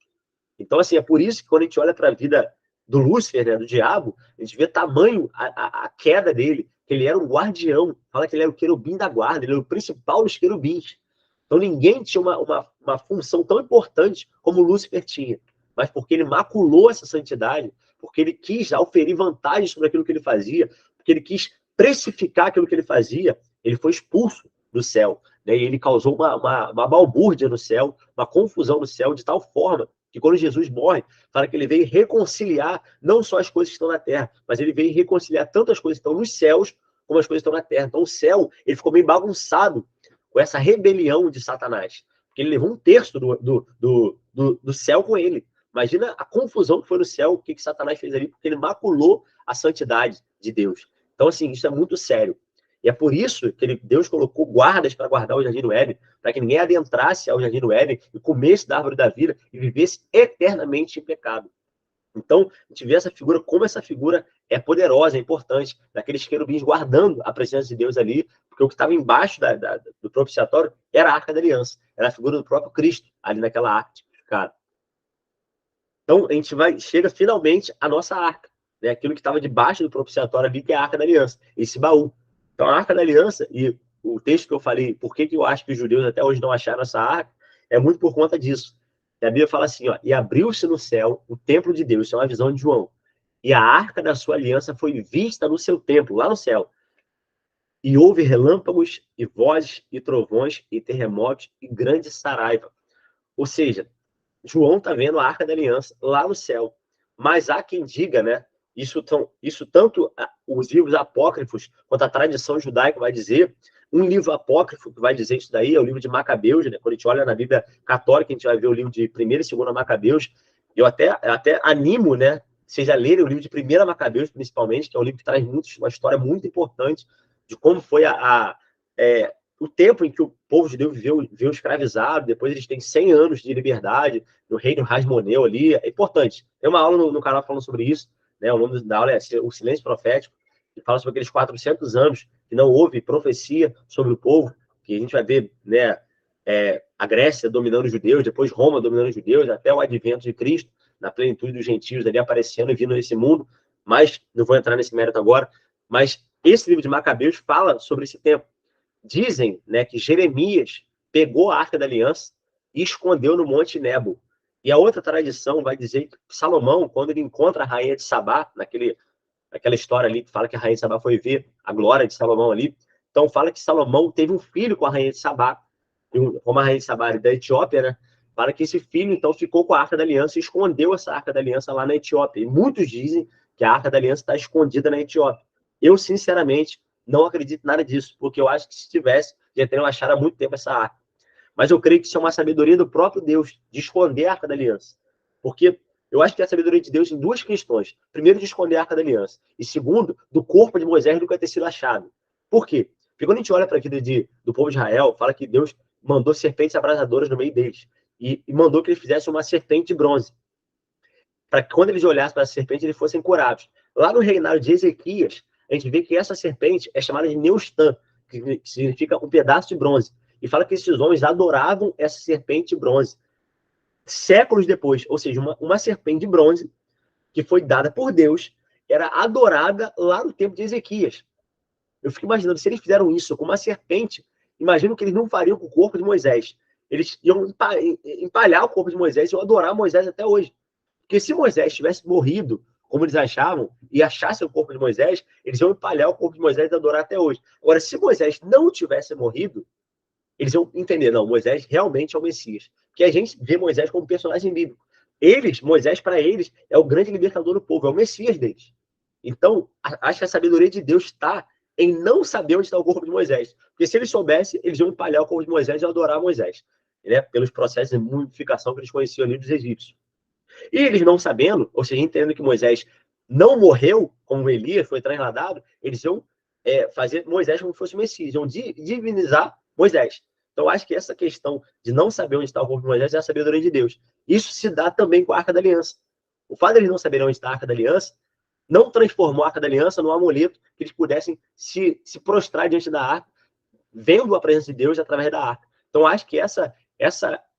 Então, assim, é por isso que quando a gente olha para a vida do Lúcifer, né, do diabo, a gente vê tamanho a queda dele, que ele era um guardião, fala que ele era o querubim da guarda, ele era o principal dos querubins. Então ninguém tinha uma função tão importante como Lúcifer tinha, mas porque ele maculou essa santidade, porque ele quis auferir vantagem sobre aquilo que ele fazia, porque ele quis precificar aquilo que ele fazia, ele foi expulso do céu, né, e ele causou uma balbúrdia no céu, uma confusão no céu, de tal forma que quando Jesus morre, fala que ele veio reconciliar não só as coisas que estão na terra, mas ele veio reconciliar tanto as coisas que estão nos céus, como as coisas que estão na terra. Então o céu, ele ficou meio bagunçado com essa rebelião de Satanás, porque ele levou 1/3 do céu com ele. Imagina a confusão que foi no céu, o que Satanás fez ali, porque ele maculou a santidade de Deus. Então, assim, isso é muito sério. E é por isso que Deus colocou guardas para guardar o jardim do Éden, para que ninguém adentrasse ao jardim do Éden e comesse da árvore da vida e vivesse eternamente em pecado. Então, a gente vê essa figura, como essa figura é poderosa, é importante, daqueles querubins guardando a presença de Deus ali, porque o que estava embaixo do propiciatório era a Arca da Aliança, era a figura do próprio Cristo, ali naquela arca tipificada. Então, a gente chega finalmente à nossa arca, né? Aquilo que estava debaixo do propiciatório ali, que é a Arca da Aliança, esse baú. Então, a Arca da Aliança, e o texto que eu falei, por que eu acho que os judeus até hoje não acharam essa arca, é muito por conta disso. E a Bíblia fala assim, ó, e abriu-se no céu o templo de Deus, isso é uma visão de João, e a arca da sua aliança foi vista no seu templo, lá no céu. E houve relâmpagos, e vozes, e trovões, e terremotos, e grande saraiva. Ou seja, João está vendo a Arca da Aliança lá no céu. Mas há quem diga, né? Isso tanto os livros apócrifos quanto a tradição judaica vai dizer. Um livro apócrifo que vai dizer isso daí é o livro de Macabeus, né? Quando a gente olha na Bíblia católica, a gente vai ver o livro de 1ª e 2ª Macabeus. Eu até animo, né? Vocês a lerem o livro de 1ª Macabeus, principalmente, que é um livro que traz uma história muito importante de como foi o tempo em que o povo judeu viveu escravizado, depois eles têm 100 anos de liberdade, no reino Hasmoneu ali, é importante. Tem uma aula no canal falando sobre isso, né? O nome da aula é O Silêncio Profético, que fala sobre aqueles 400 anos que não houve profecia sobre o povo, que a gente vai ver, né, a Grécia dominando os judeus, depois Roma dominando os judeus, até o advento de Cristo, na plenitude dos gentios ali aparecendo e vindo nesse mundo, mas não vou entrar nesse mérito agora, mas esse livro de Macabeus fala sobre esse tempo. Dizem, né, que Jeremias pegou a Arca da Aliança e escondeu no Monte Nebo. E a outra tradição vai dizer que Salomão, quando ele encontra a rainha de Sabá, naquela história ali que fala que a rainha de Sabá foi ver a glória de Salomão ali, então fala que Salomão teve um filho com a rainha de Sabá, como a rainha de Sabá da Etiópia, né? Fala que esse filho, então, ficou com a Arca da Aliança e escondeu essa Arca da Aliança lá na Etiópia. E muitos dizem que a Arca da Aliança está escondida na Etiópia. Eu, sinceramente, não acredito em nada disso, porque eu acho que se tivesse, já teriam achado há muito tempo essa arca. Mas eu creio que isso é uma sabedoria do próprio Deus, de esconder a Arca da Aliança. Porque eu acho que é a sabedoria de Deus em duas questões. Primeiro, de esconder a Arca da Aliança. E segundo, do corpo de Moisés nunca ter sido achado. Por quê? Porque quando a gente olha para a vida do povo de Israel, fala que Deus mandou serpentes abrasadoras no meio deles. E mandou que eles fizessem uma serpente de bronze. Para que quando eles olhassem para a serpente, eles fossem curados. Lá no reinado de Ezequias, a gente vê que essa serpente é chamada de Neustã, que significa um pedaço de bronze. E fala que esses homens adoravam essa serpente de bronze. Séculos depois, ou seja, uma serpente de bronze que foi dada por Deus, era adorada lá no tempo de Ezequias. Eu fico imaginando, se eles fizeram isso com uma serpente, imagino que eles não fariam com o corpo de Moisés. Eles iam empalhar o corpo de Moisés e iam adorar Moisés até hoje. Porque se Moisés tivesse morrido, como eles achavam, e achassem o corpo de Moisés, eles iam empalhar o corpo de Moisés e adorar até hoje. Agora, se Moisés não tivesse morrido, eles iam entender, não, Moisés realmente é o Messias. Porque a gente vê Moisés como personagem bíblico. Moisés, para eles, é o grande libertador do povo, é o Messias deles. Então, acho que a sabedoria de Deus está em não saber onde está o corpo de Moisés. Porque se eles soubessem, eles iam empalhar o corpo de Moisés e adorar Moisés. Né? Pelos processos de mumificação que eles conheciam ali dos egípcios. E eles não sabendo, ou seja, entendendo que Moisés não morreu, como Elias foi trasladado, eles iam fazer Moisés como se fosse o Messias, iam divinizar Moisés. Então, acho que essa questão de não saber onde está o corpo de Moisés é a sabedoria de Deus. Isso se dá também com a Arca da Aliança. O fato de eles não saberem onde está a Arca da Aliança não transformou a Arca da Aliança num amuleto que eles pudessem se prostrar diante da Arca, vendo a presença de Deus através da Arca. Então, acho que essa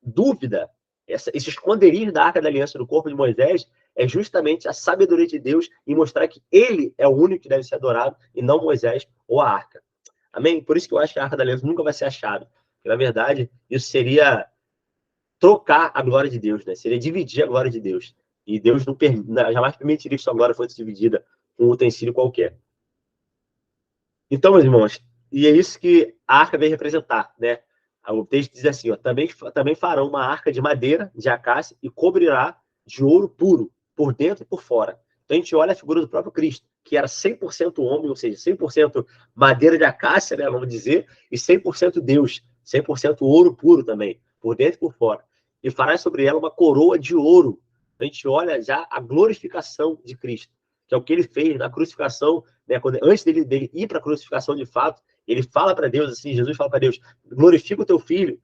dúvida, esse esconderijo da Arca da Aliança no corpo de Moisés é justamente a sabedoria de Deus em mostrar que ele é o único que deve ser adorado e não Moisés ou a Arca. Amém? Por isso que eu acho que a Arca da Aliança nunca vai ser achada. Porque, na verdade, isso seria trocar a glória de Deus, né? Seria dividir a glória de Deus. E Deus jamais permitiria que sua glória fosse dividida com um utensílio qualquer. Então, meus irmãos, e é isso que a arca vem representar, né? O texto diz assim, ó, também farão uma arca de madeira, de acácia, e cobrirá de ouro puro, por dentro e por fora. Então a gente olha a figura do próprio Cristo, que era 100% homem, ou seja, 100% madeira de acácia, né, vamos dizer, e 100% Deus, 100% ouro puro também, por dentro e por fora. E fará sobre ela uma coroa de ouro. A gente olha já a glorificação de Cristo, que é o que ele fez na crucificação, né, antes dele ir para a crucificação de fato. Ele fala para Deus assim, Jesus fala para Deus, glorifica o teu filho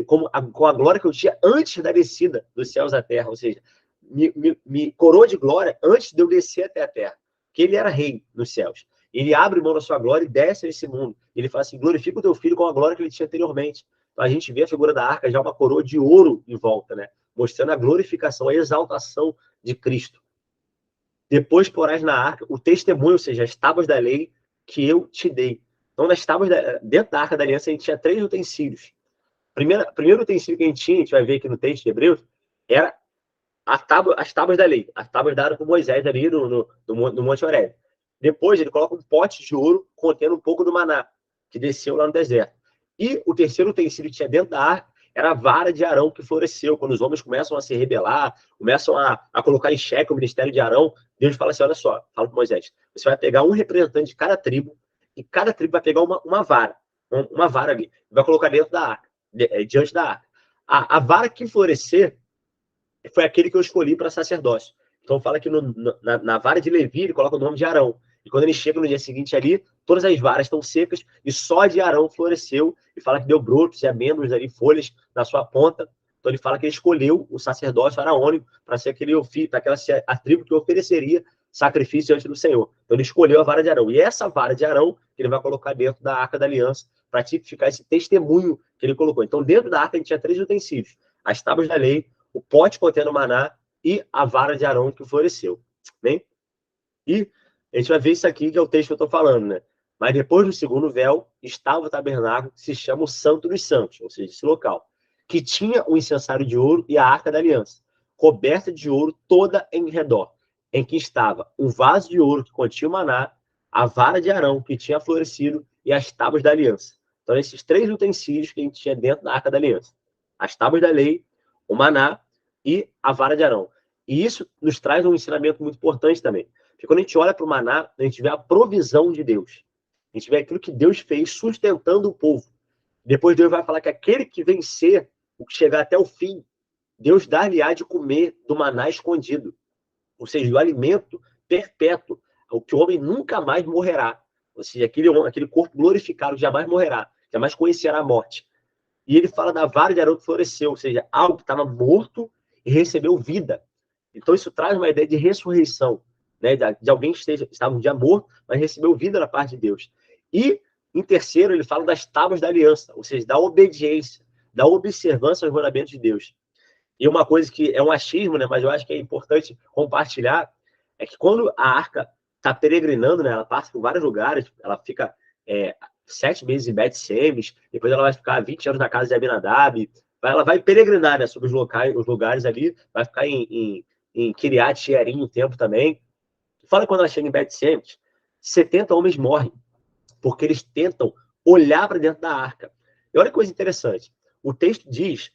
com a glória que eu tinha antes da descida dos céus à terra, ou seja, me coroa de glória antes de eu descer até a terra, que ele era rei nos céus. Ele abre mão da sua glória e desce nesse mundo. Ele fala assim, glorifica o teu filho com a glória que ele tinha anteriormente. Então a gente vê a figura da arca já uma coroa de ouro em volta, né? Mostrando a glorificação, a exaltação de Cristo. Depois porás na arca o testemunho, ou seja, as tábuas da lei que eu te dei. Então, dentro da Arca da Aliança, a gente tinha 3 utensílios. Primeiro utensílio que a gente vai ver aqui no texto de Hebreus, era as tábuas da lei. As tábuas dadas por Moisés ali no Monte Horebe. Depois ele coloca um pote de ouro contendo um pouco do maná, que desceu lá no deserto. E o terceiro utensílio que tinha dentro da arca era a vara de Arão que floresceu. Quando os homens começam a se rebelar, começam a colocar em xeque o ministério de Arão, Deus fala assim, olha só, fala para Moisés, você vai pegar um representante de cada tribo, e cada tribo vai pegar uma vara ali, vai colocar dentro da arca, diante da arca. A vara que florescer foi aquele que eu escolhi para sacerdócio. Então fala que na vara de Levi ele coloca o nome de Arão. E quando ele chega no dia seguinte ali, todas as varas estão secas e só a de Arão floresceu. E fala que deu brotos e amêndoas ali, folhas na sua ponta. Então ele fala que ele escolheu o sacerdócio araônico para ser a tribo que ofereceria sacrifício diante do Senhor. Então ele escolheu a vara de Arão. E essa vara de Arão ele vai colocar dentro da Arca da Aliança para tipificar esse testemunho que ele colocou. Então dentro da arca a gente tinha 3 utensílios: as tábuas da lei, o pote contendo maná e a vara de Arão que floresceu. Bem? E a gente vai ver isso aqui, que é o texto que eu estou falando, né? Mas depois do segundo véu, estava o tabernáculo, que se chama o Santo dos Santos, ou seja, esse local, que tinha o incensário de ouro e a arca da aliança, coberta de ouro toda em redor, em que estava um vaso de ouro que continha o maná, a vara de Arão que tinha florescido e as tábuas da aliança. Então, esses 3 utensílios que a gente tinha dentro da arca da aliança: as tábuas da lei, o maná e a vara de Arão. E isso nos traz um ensinamento muito importante também. Porque quando a gente olha para o maná, a gente vê a provisão de Deus. A gente vê aquilo que Deus fez sustentando o povo. Depois Deus vai falar que aquele que vencer, o que chegar até o fim, Deus dar-lhe-á de comer do maná escondido. Ou seja, o alimento perpétuo, o que o homem nunca mais morrerá. Ou seja, aquele corpo glorificado jamais morrerá, jamais conhecerá a morte. E ele fala da vara de Arão que floresceu, ou seja, algo que estava morto e recebeu vida. Então isso traz uma ideia de ressurreição, né? De alguém que estava um dia morto, mas recebeu vida da parte de Deus. E, em terceiro, ele fala das tábuas da aliança, ou seja, da obediência, da observância aos mandamentos de Deus. E uma coisa que é um achismo, né? Mas eu acho que é importante compartilhar, é que quando a arca está peregrinando, né? Ela passa por vários lugares, ela fica 7 meses em Bet-Semes, depois ela vai ficar 20 anos na casa de Abinadab, ela vai peregrinar, né, sobre os lugares ali, vai ficar em Kiriat Jearim um tempo também. Fala quando ela chega em Bet-Semes, 70 homens morrem, porque eles tentam olhar para dentro da arca. E olha que coisa interessante, o texto diz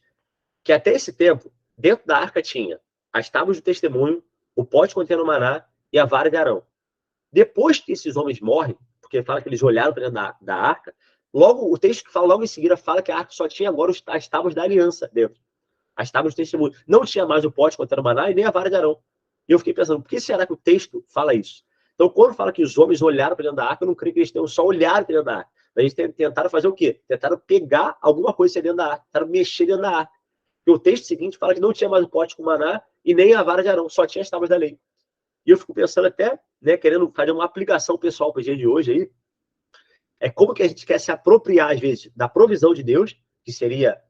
que até esse tempo, dentro da arca tinha as tábuas do testemunho, o pote contendo maná e a vara de Arão. Depois que esses homens morrem, porque fala que eles olharam para dentro da arca, logo o texto que fala logo em seguida fala que a arca só tinha agora as tábuas da aliança dentro. As tábuas do testemunho. Não tinha mais o pote contendo maná e nem a vara de Arão. E eu fiquei pensando, por que será que o texto fala isso? Então, quando fala que os homens olharam para dentro da arca, eu não creio que eles tenham só olhado para dentro da arca. Eles tentaram fazer o quê? Tentaram pegar alguma coisa dentro da arca, tentaram mexer dentro da arca. E o texto seguinte fala que não tinha mais o pote com maná e nem a vara de Arão, só tinha as tábuas da lei. E eu fico pensando até, né, querendo fazer uma aplicação pessoal para o dia de hoje aí, como que a gente quer se apropriar, às vezes, da provisão de Deus, que seria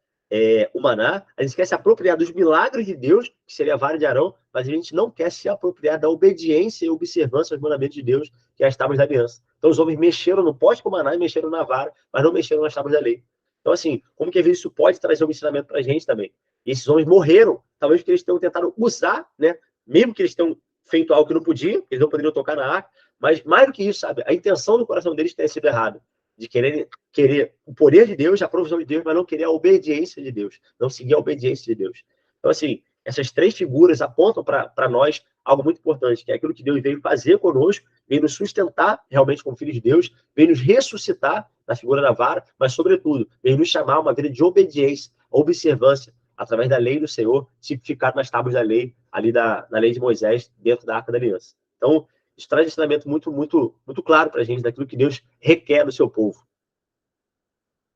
o maná, a gente quer se apropriar dos milagres de Deus, que seria a vara de Arão, mas a gente não quer se apropriar da obediência e observância aos mandamentos de Deus, que é as tábuas da aliança. Então os homens mexeram no pote com o maná e mexeram na vara, mas não mexeram nas tábuas da lei. Então, assim, como que às vezes isso pode trazer um ensinamento para a gente também? E esses homens morreram, talvez porque eles tenham tentado usar, né, mesmo que eles tenham feito algo que não podia, eles não poderiam tocar na arca, mas mais do que isso, sabe, a intenção do coração deles tenha sido errada, de querer o poder de Deus, a provisão de Deus, mas não querer a obediência de Deus, não seguir a obediência de Deus. Então, assim, essas 3 figuras apontam para nós algo muito importante, que é aquilo que Deus veio fazer conosco, veio nos sustentar realmente como filhos de Deus, veio nos ressuscitar na figura da vara, mas, sobretudo, veio nos chamar a uma vida de obediência, observância, através da lei do Senhor, tipificado nas tábuas da lei, ali na lei de Moisés, dentro da Arca da Aliança. Então, isso traz um ensinamento muito, muito, muito claro para a gente daquilo que Deus requer do seu povo.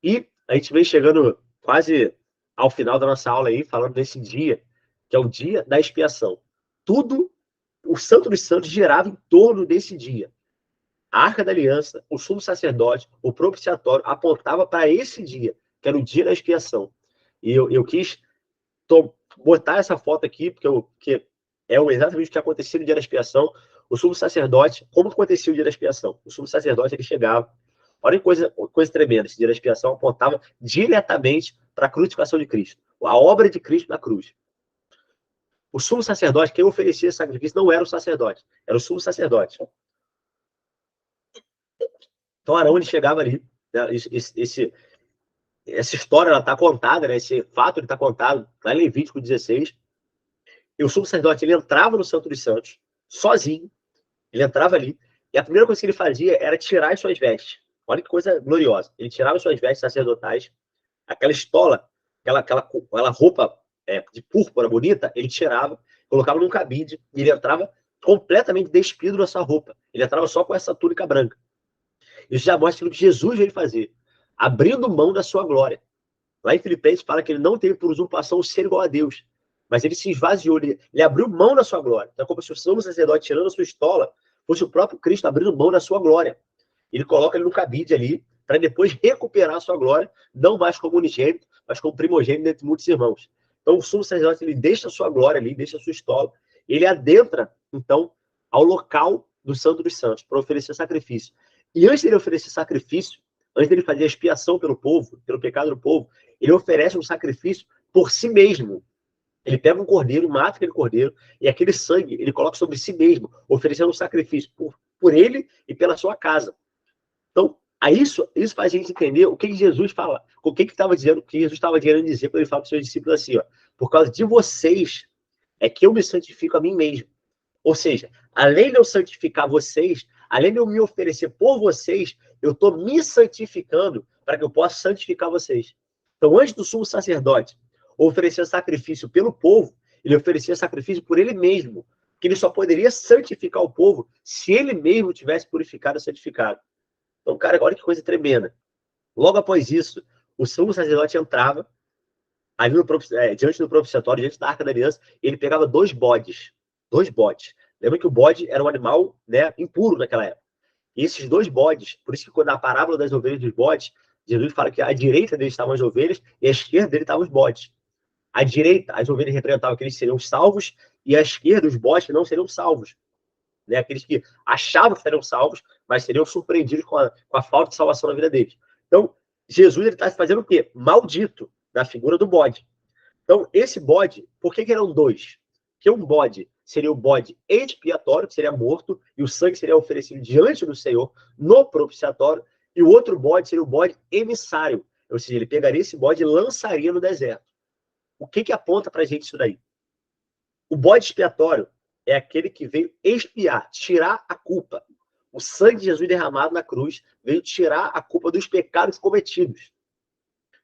E a gente vem chegando quase ao final da nossa aula aí, falando desse dia, que é o dia da expiação. Tudo, o Santo dos Santos girava em torno desse dia. A Arca da Aliança, o sumo sacerdote, o propiciatório, apontava para esse dia, que era o dia da expiação. E eu quis botar essa foto aqui, porque é exatamente o que acontecia no dia da expiação. O sumo sacerdote, como acontecia o dia da expiação? O sumo sacerdote, ele chegava, olha que coisa tremenda, esse dia da expiação apontava diretamente para a crucificação de Cristo, a obra de Cristo na cruz. O sumo sacerdote, quem oferecia esse sacrifício, não era o sacerdote, era o sumo sacerdote. Então Arão, ele chegava ali, né, essa história ela está contada, né, esse fato está contado lá em Levítico 16, e o sumo sacerdote ele entrava no Santo dos Santos, sozinho, ele entrava ali, e a primeira coisa que ele fazia era tirar as suas vestes. Olha que coisa gloriosa. Ele tirava as suas vestes sacerdotais, aquela estola, aquela roupa de púrpura bonita, ele tirava, colocava num cabide, e ele entrava completamente despido da sua roupa. Ele entrava só com essa túnica branca. Isso já mostra o que Jesus veio fazer, abrindo mão da sua glória. Lá em Filipenses fala que ele não teve por usurpação ser igual a Deus, mas ele se esvaziou, ele abriu mão da sua glória. Então, como se o sumo sacerdote, tirando a sua estola, fosse o próprio Cristo abrindo mão da sua glória. Ele coloca ele no cabide ali, para depois recuperar a sua glória, não mais como unigênito, mas como primogênito dentre muitos irmãos. Então, o sumo sacerdote, ele deixa a sua glória ali, deixa a sua estola, ele adentra, então, ao local do Santo dos Santos, para oferecer sacrifício. E antes dele oferecer sacrifício, antes dele fazer a expiação pelo povo, pelo pecado do povo, ele oferece um sacrifício por si mesmo. Ele pega um cordeiro, mata aquele cordeiro, e aquele sangue ele coloca sobre si mesmo, oferecendo um sacrifício por ele e pela sua casa. Então, isso faz a gente entender o que Jesus fala, o que estava dizendo, o que Jesus estava querendo dizer quando ele fala para os seus discípulos assim, ó, por causa de vocês é que eu me santifico a mim mesmo. Ou seja, além de eu santificar vocês, além de eu me oferecer por vocês, eu estou me santificando para que eu possa santificar vocês. Então, antes do sumo sacerdote oferecer sacrifício pelo povo, ele oferecia sacrifício por ele mesmo, que ele só poderia santificar o povo se ele mesmo tivesse purificado e santificado. Então, cara, olha que coisa tremenda. Logo após isso, o sumo sacerdote entrava ali diante do propiciatório, diante da Arca da Aliança, e ele pegava dois bodes. Dois bodes. Lembra que o bode era um animal, né, impuro naquela época. E esses dois bodes, por isso que quando a parábola das ovelhas dos bodes, Jesus fala que à direita dele estavam as ovelhas e à esquerda dele estavam os bodes. À direita, as ovelhas representavam que eles seriam salvos, e à esquerda, os bodes não seriam salvos. Né? Aqueles que achavam que seriam salvos, mas seriam surpreendidos com a falta de salvação na vida deles. Então, Jesus está fazendo o quê? Maldito na figura do bode. Então, esse bode, por que eram dois? Porque um bode seria o bode expiatório, que seria morto, e o sangue seria oferecido diante do Senhor no propiciatório, e o outro bode seria o bode emissário, ou seja, ele pegaria esse bode e lançaria no deserto. O que aponta para a gente isso daí? O bode expiatório é aquele que veio expiar, tirar a culpa. O sangue de Jesus derramado na cruz veio tirar a culpa dos pecados cometidos.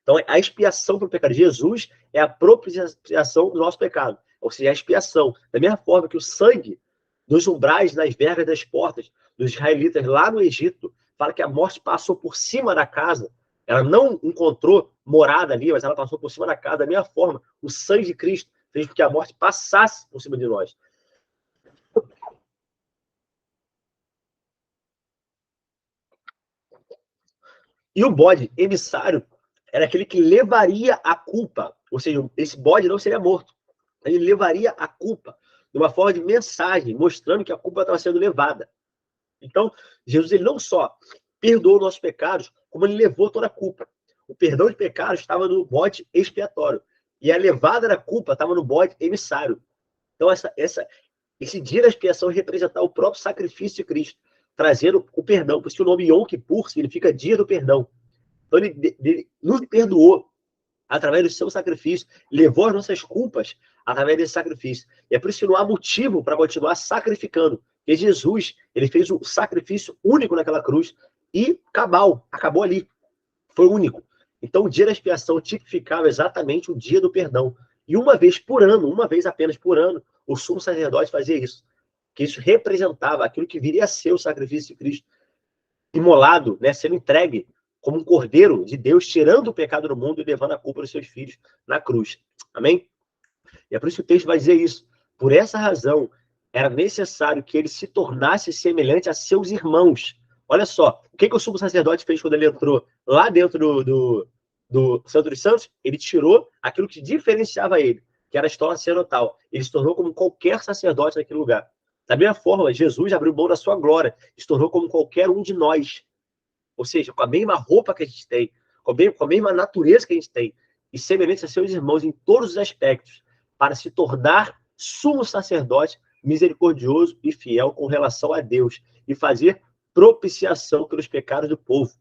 Então, a expiação pelo pecado de Jesus é a propiciação do nosso pecado. Ou seja, a expiação. Da mesma forma que o sangue dos umbrais, nas vergas das portas dos israelitas lá no Egito, fala que a morte passou por cima da casa. Ela não encontrou morada ali, mas ela passou por cima da casa. Da mesma forma, o sangue de Cristo fez com que a morte passasse por cima de nós. E o bode emissário era aquele que levaria a culpa. Ou seja, esse bode não seria morto. Ele levaria a culpa de uma forma de mensagem, mostrando que a culpa estava sendo levada. Então, Jesus ele não só perdoou nossos pecados, como ele levou toda a culpa. O perdão de pecados estava no bode expiatório. E a levada da culpa estava no bode emissário. Então, esse dia da expiação representava o próprio sacrifício de Cristo, trazendo o perdão. Por isso que o nome Yom Kippur significa dia do perdão. Então, ele nos perdoou através do seu sacrifício, levou as nossas culpas através desse sacrifício. E é por isso que não há motivo para continuar sacrificando. Porque Jesus, ele fez o sacrifício único naquela cruz e acabou ali. Foi único. Então, o dia da expiação tipificava exatamente o dia do perdão. E uma vez por ano, uma vez apenas por ano, o sumo sacerdote fazia isso. Que isso representava aquilo que viria a ser o sacrifício de Cristo, imolado, né, sendo entregue como um cordeiro de Deus, tirando o pecado do mundo e levando a culpa dos seus filhos na cruz. Amém? E é por isso que o texto vai dizer isso. Por essa razão, era necessário que ele se tornasse semelhante a seus irmãos. Olha só, o que o sumo sacerdote fez quando ele entrou lá dentro do Santo dos Santos? Ele tirou aquilo que diferenciava ele, que era a estola sacerdotal. Ele se tornou como qualquer sacerdote naquele lugar. Da mesma forma, Jesus abriu mão da sua glória, se tornou como qualquer um de nós. Ou seja, com a mesma roupa que a gente tem, com a mesma natureza que a gente tem, e semelhante a seus irmãos em todos os aspectos, para se tornar sumo sacerdote misericordioso e fiel com relação a Deus, e fazer propiciação pelos pecados do povo.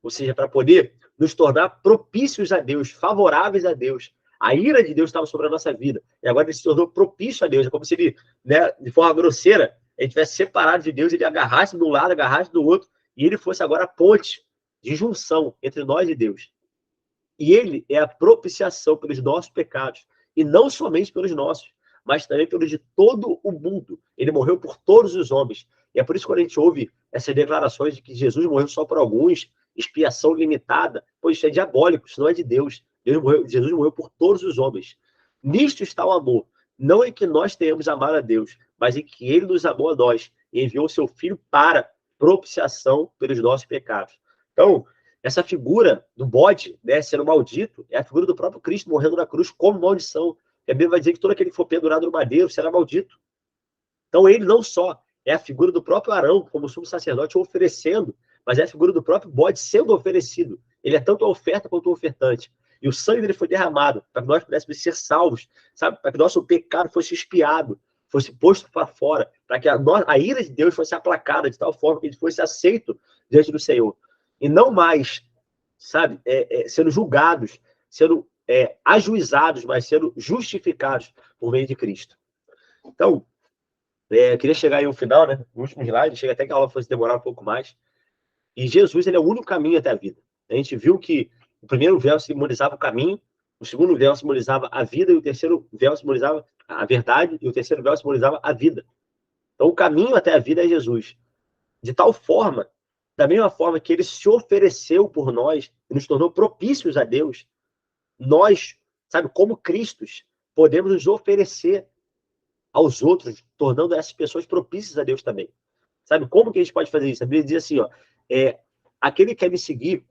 Ou seja, para poder nos tornar propícios a Deus, favoráveis a Deus. A ira de Deus estava sobre a nossa vida. E agora ele se tornou propício a Deus. É como se ele, né, de forma grosseira, ele tivesse separado de Deus, ele agarrasse de um lado, agarrasse do outro, e ele fosse agora a ponte de junção entre nós e Deus. E ele é a propiciação pelos nossos pecados. E não somente pelos nossos, mas também pelos de todo o mundo. Ele morreu por todos os homens. E é por isso que quando a gente ouve essas declarações de que Jesus morreu só por alguns, expiação limitada, pois isso é diabólico, isso não é de Deus. Jesus morreu por todos os homens. Nisto está o amor. Não em que nós tenhamos amado a Deus, mas em que ele nos amou a nós e enviou o seu Filho para propiciação pelos nossos pecados. Então, essa figura do bode, né, sendo maldito, é a figura do próprio Cristo morrendo na cruz como maldição. A Bíblia vai dizer que todo aquele que for pendurado no madeiro será maldito. Então, ele não só é a figura do próprio Arão, como sumo sacerdote, oferecendo, mas é a figura do próprio bode sendo oferecido. Ele é tanto a oferta quanto o ofertante. E o sangue dele foi derramado para que nós pudéssemos ser salvos, sabe? Para que nosso pecado fosse expiado, fosse posto para fora, para que a ira de Deus fosse aplacada de tal forma que ele fosse aceito diante do Senhor. E não mais, sabe, sendo julgados, sendo ajuizados, mas sendo justificados por meio de Cristo. Então, eu queria chegar aí ao final, né? No último slide, chega até que a aula fosse demorar um pouco mais. E Jesus, ele é o único caminho até a vida. A gente viu que o primeiro véu simbolizava o caminho, o segundo véu simbolizava a vida, e o terceiro véu simbolizava a verdade, e o terceiro véu simbolizava a vida. Então, o caminho até a vida é Jesus. De tal forma, da mesma forma que ele se ofereceu por nós e nos tornou propícios a Deus, nós, sabe, como Cristos, podemos nos oferecer aos outros, tornando essas pessoas propícias a Deus também. Sabe, como que a gente pode fazer isso? A Bíblia diz assim, ó, aquele que quer me seguir,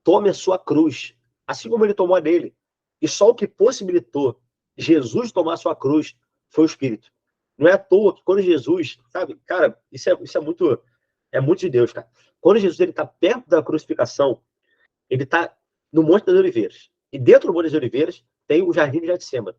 tome a sua cruz, assim como ele tomou a dele. E só o que possibilitou Jesus tomar a sua cruz foi o Espírito. Não é à toa que quando Jesus, sabe, cara, isso é muito de Deus, cara. Quando Jesus ele está perto da crucificação, ele está no Monte das Oliveiras. E dentro do Monte das Oliveiras tem o Jardim de Getsêmani.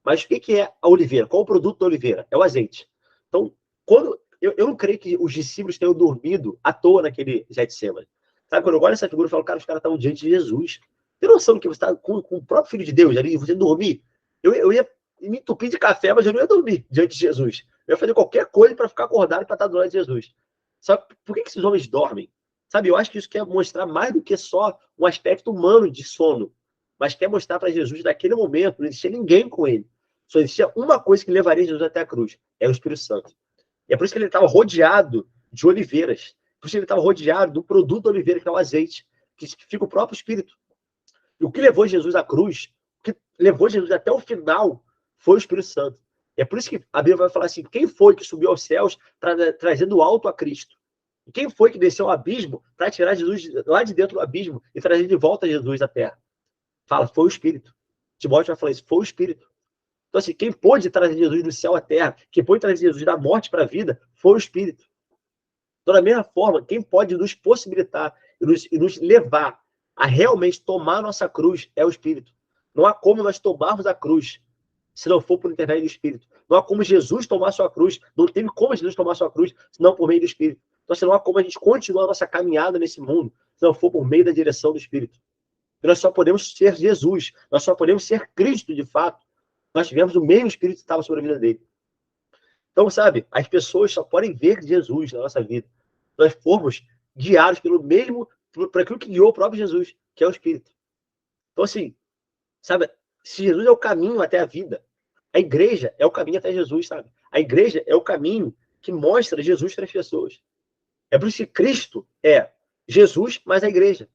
Mas o que é a oliveira? Qual é o produto da oliveira? É o azeite. Então, quando eu não creio que os discípulos tenham dormido à toa naquele Getsêmani. Sabe, quando eu olho essa figura, eu falo, cara, os caras estavam diante de Jesus. Tem noção que você está com o próprio Filho de Deus ali, e você dormir? Eu ia me entupir de café, mas eu não ia dormir diante de Jesus. Eu ia fazer qualquer coisa para ficar acordado e para estar do lado de Jesus. Sabe, por que esses homens dormem? Sabe, eu acho que isso quer mostrar mais do que só um aspecto humano de sono, mas quer mostrar para Jesus, naquele momento, não existia ninguém com ele. Só existia uma coisa que levaria Jesus até a cruz, é o Espírito Santo. E é por isso que ele estava rodeado de oliveiras. Por isso que ele estava rodeado do produto da oliveira, que é o azeite, que fica o próprio Espírito. E o que levou Jesus à cruz, o que levou Jesus até o final, foi o Espírito Santo. E é por isso que a Bíblia vai falar assim, quem foi que subiu aos céus trazendo alto a Cristo? E quem foi que desceu ao abismo para tirar Jesus lá de dentro do abismo e trazer de volta Jesus à terra? Fala, foi o Espírito. Timóteo vai falar isso, foi o Espírito. Então, assim, quem pôde trazer Jesus do céu à terra, quem pôde trazer Jesus da morte para a vida, foi o Espírito. Então, da mesma forma, quem pode nos possibilitar e nos levar a realmente tomar a nossa cruz é o Espírito. Não há como nós tomarmos a cruz se não for por intermédio do Espírito. Não há como Jesus tomar a sua cruz, não teve como Jesus tomar a sua cruz, se não por meio do Espírito. Então, assim, não há como a gente continuar a nossa caminhada nesse mundo se não for por meio da direção do Espírito. E nós só podemos ser Jesus, nós só podemos ser Cristo de fato. Nós tivemos o mesmo Espírito que estava sobre a vida dele. Então, sabe, as pessoas só podem ver Jesus na nossa vida. Nós formos guiados pelo mesmo, por aquilo que guiou o próprio Jesus, que é o Espírito. Então, assim, sabe, se Jesus é o caminho até a vida, a igreja é o caminho até Jesus, sabe? A igreja é o caminho que mostra Jesus para as pessoas. É por isso que Cristo é Jesus, mas a igreja.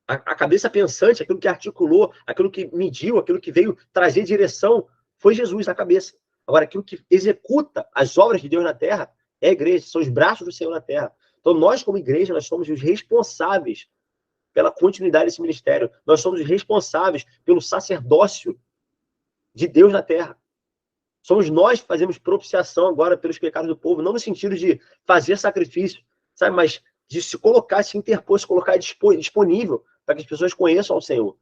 A cabeça pensante, aquilo que articulou, aquilo que mediu, aquilo que veio trazer direção, foi Jesus na cabeça. Agora, aquilo que executa as obras de Deus na terra é a igreja, são os braços do Senhor na terra. Então, nós, como igreja, nós somos os responsáveis pela continuidade desse ministério. Nós somos os responsáveis pelo sacerdócio de Deus na terra. Somos nós que fazemos propiciação agora pelos pecados do povo, não no sentido de fazer sacrifício, sabe, mas de se colocar, se interpor, se colocar disponível para que as pessoas conheçam ao Senhor.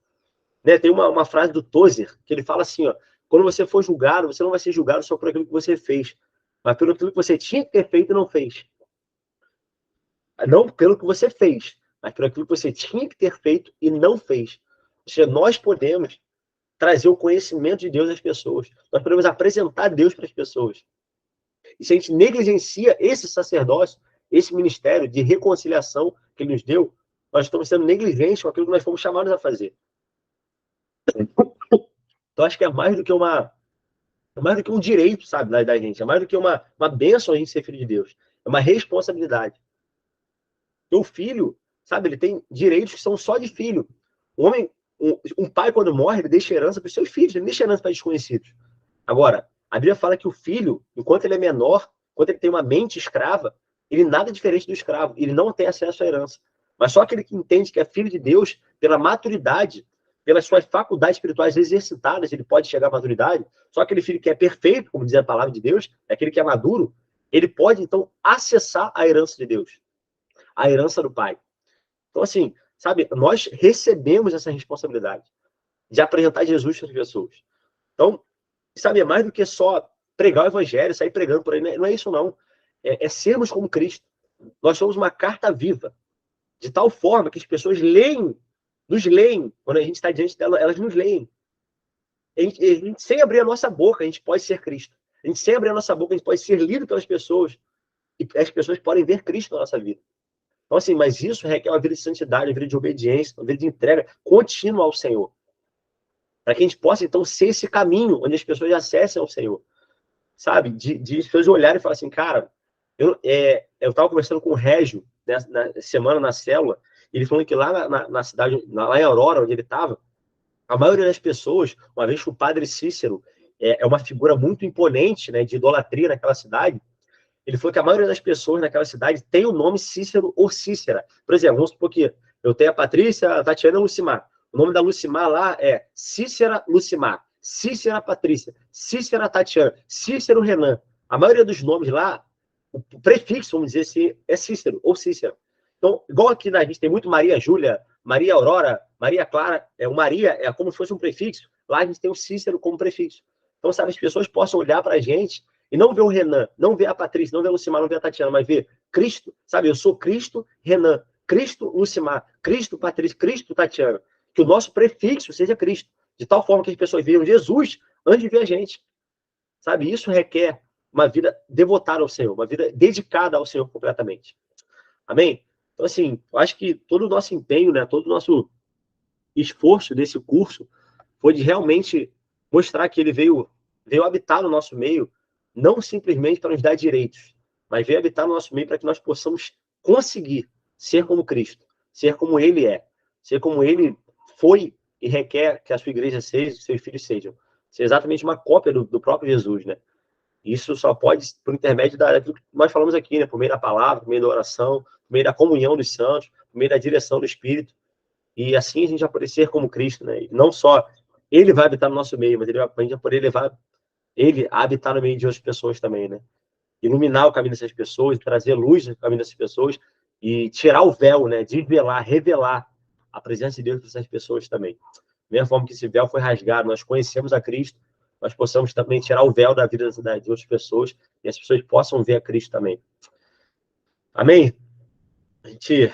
Né? Tem uma frase do Tozer, que ele fala assim, ó, quando você for julgado, você não vai ser julgado só por aquilo que você fez, mas pelo aquilo que você tinha que ter feito e não fez. Não pelo que você fez, mas por aquilo que você tinha que ter feito e não fez. Ou seja, nós podemos trazer o conhecimento de Deus às pessoas. Nós podemos apresentar Deus para as pessoas. E se a gente negligencia esse sacerdócio, esse ministério de reconciliação que ele nos deu, nós estamos sendo negligentes com aquilo que nós fomos chamados a fazer. Então, acho que é mais do que um direito, sabe, da gente. É mais do que uma bênção a gente ser filho de Deus. É uma responsabilidade. O filho, sabe, ele tem direitos que são só de filho. Um pai, quando morre, ele deixa herança para os seus filhos, ele não deixa herança para desconhecidos. Agora, a Bíblia fala que o filho, enquanto ele é menor, enquanto ele tem uma mente escrava, ele nada diferente do escravo, ele não tem acesso à herança. Mas só aquele que entende que é filho de Deus, pela maturidade, pelas suas faculdades espirituais exercitadas, ele pode chegar à maturidade. Só aquele filho que é perfeito, como diz a palavra de Deus, é aquele que é maduro, ele pode, então, acessar a herança de Deus, a herança do Pai. Então, assim, sabe, nós recebemos essa responsabilidade de apresentar Jesus para as pessoas. Então, sabe, é mais do que só pregar o evangelho, sair pregando por aí. Não é isso, não. É sermos como Cristo. Nós somos uma carta viva, de tal forma que as pessoas nos leem, quando a gente está diante delas, elas nos leem. A gente, sem abrir a nossa boca, a gente pode ser Cristo. A gente, sem abrir a nossa boca, a gente pode ser lido pelas pessoas. E as pessoas podem ver Cristo na nossa vida. Então, assim, mas isso requer uma vida de santidade, uma vida de obediência, uma vida de entrega contínua ao Senhor. Para que a gente possa, então, ser esse caminho onde as pessoas acessem ao Senhor. Sabe? De as pessoas olharem e falar assim, cara, eu estava conversando com o Régio na semana na célula, e ele falou que lá na cidade, lá em Aurora, onde ele estava, a maioria das pessoas, uma vez que o padre Cícero é uma figura muito imponente, né, de idolatria naquela cidade, ele falou que a maioria das pessoas naquela cidade tem o nome Cícero ou Cícera. Por exemplo, vamos supor que eu tenho a Patrícia, a Tatiana e a Lucimar. O nome da Lucimar lá é Cícera Lucimar, Cícera Patrícia, Cícera Tatiana, Cícero Renan. A maioria dos nomes lá, o prefixo, vamos dizer assim, é Cícero ou Cícera. Então, igual aqui a gente tem muito Maria Júlia, Maria Aurora, Maria Clara, o Maria é como se fosse um prefixo. Lá a gente tem o Cícero como prefixo. Então, sabe, as pessoas possam olhar para a gente e não ver o Renan, não ver a Patrícia, não ver a Lucimar, não ver a Tatiana, mas ver Cristo, sabe? Eu sou Cristo, Renan, Cristo, Lucimar, Cristo, Patrícia, Cristo, Tatiana. Que o nosso prefixo seja Cristo, de tal forma que as pessoas vejam Jesus antes de ver a gente. Sabe? Isso requer uma vida devotada ao Senhor, uma vida dedicada ao Senhor completamente. Amém? Então, assim, eu acho que todo o nosso empenho, né, todo o nosso esforço desse curso foi de realmente mostrar que ele veio habitar no nosso meio, não simplesmente para nos dar direitos, mas veio habitar no nosso meio para que nós possamos conseguir ser como Cristo, ser como Ele é, ser como Ele foi e requer que a sua igreja seja, seus filhos sejam. Ser exatamente uma cópia do próprio Jesus, né? Isso só pode, por intermédio daquilo que nós falamos aqui, né? Por meio da palavra, por meio da oração, por meio da comunhão dos santos, por meio da direção do Espírito. E assim a gente vai poder ser como Cristo, né? E não só Ele vai habitar no nosso meio, mas a gente vai poder levar Ele a habitar no meio de outras pessoas também, né? Iluminar o caminho dessas pessoas, trazer luz no caminho dessas pessoas e tirar o véu, né? Desvelar, revelar a presença de Deus para essas pessoas também. Da mesma forma que esse véu foi rasgado, nós conhecemos a Cristo, nós possamos também tirar o véu da vida de outras pessoas e as pessoas possam ver a Cristo também. Amém? A gente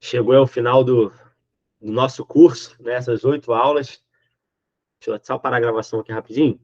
chegou ao final do nosso curso, né? Essas 8 aulas. Deixa eu só parar a gravação aqui rapidinho.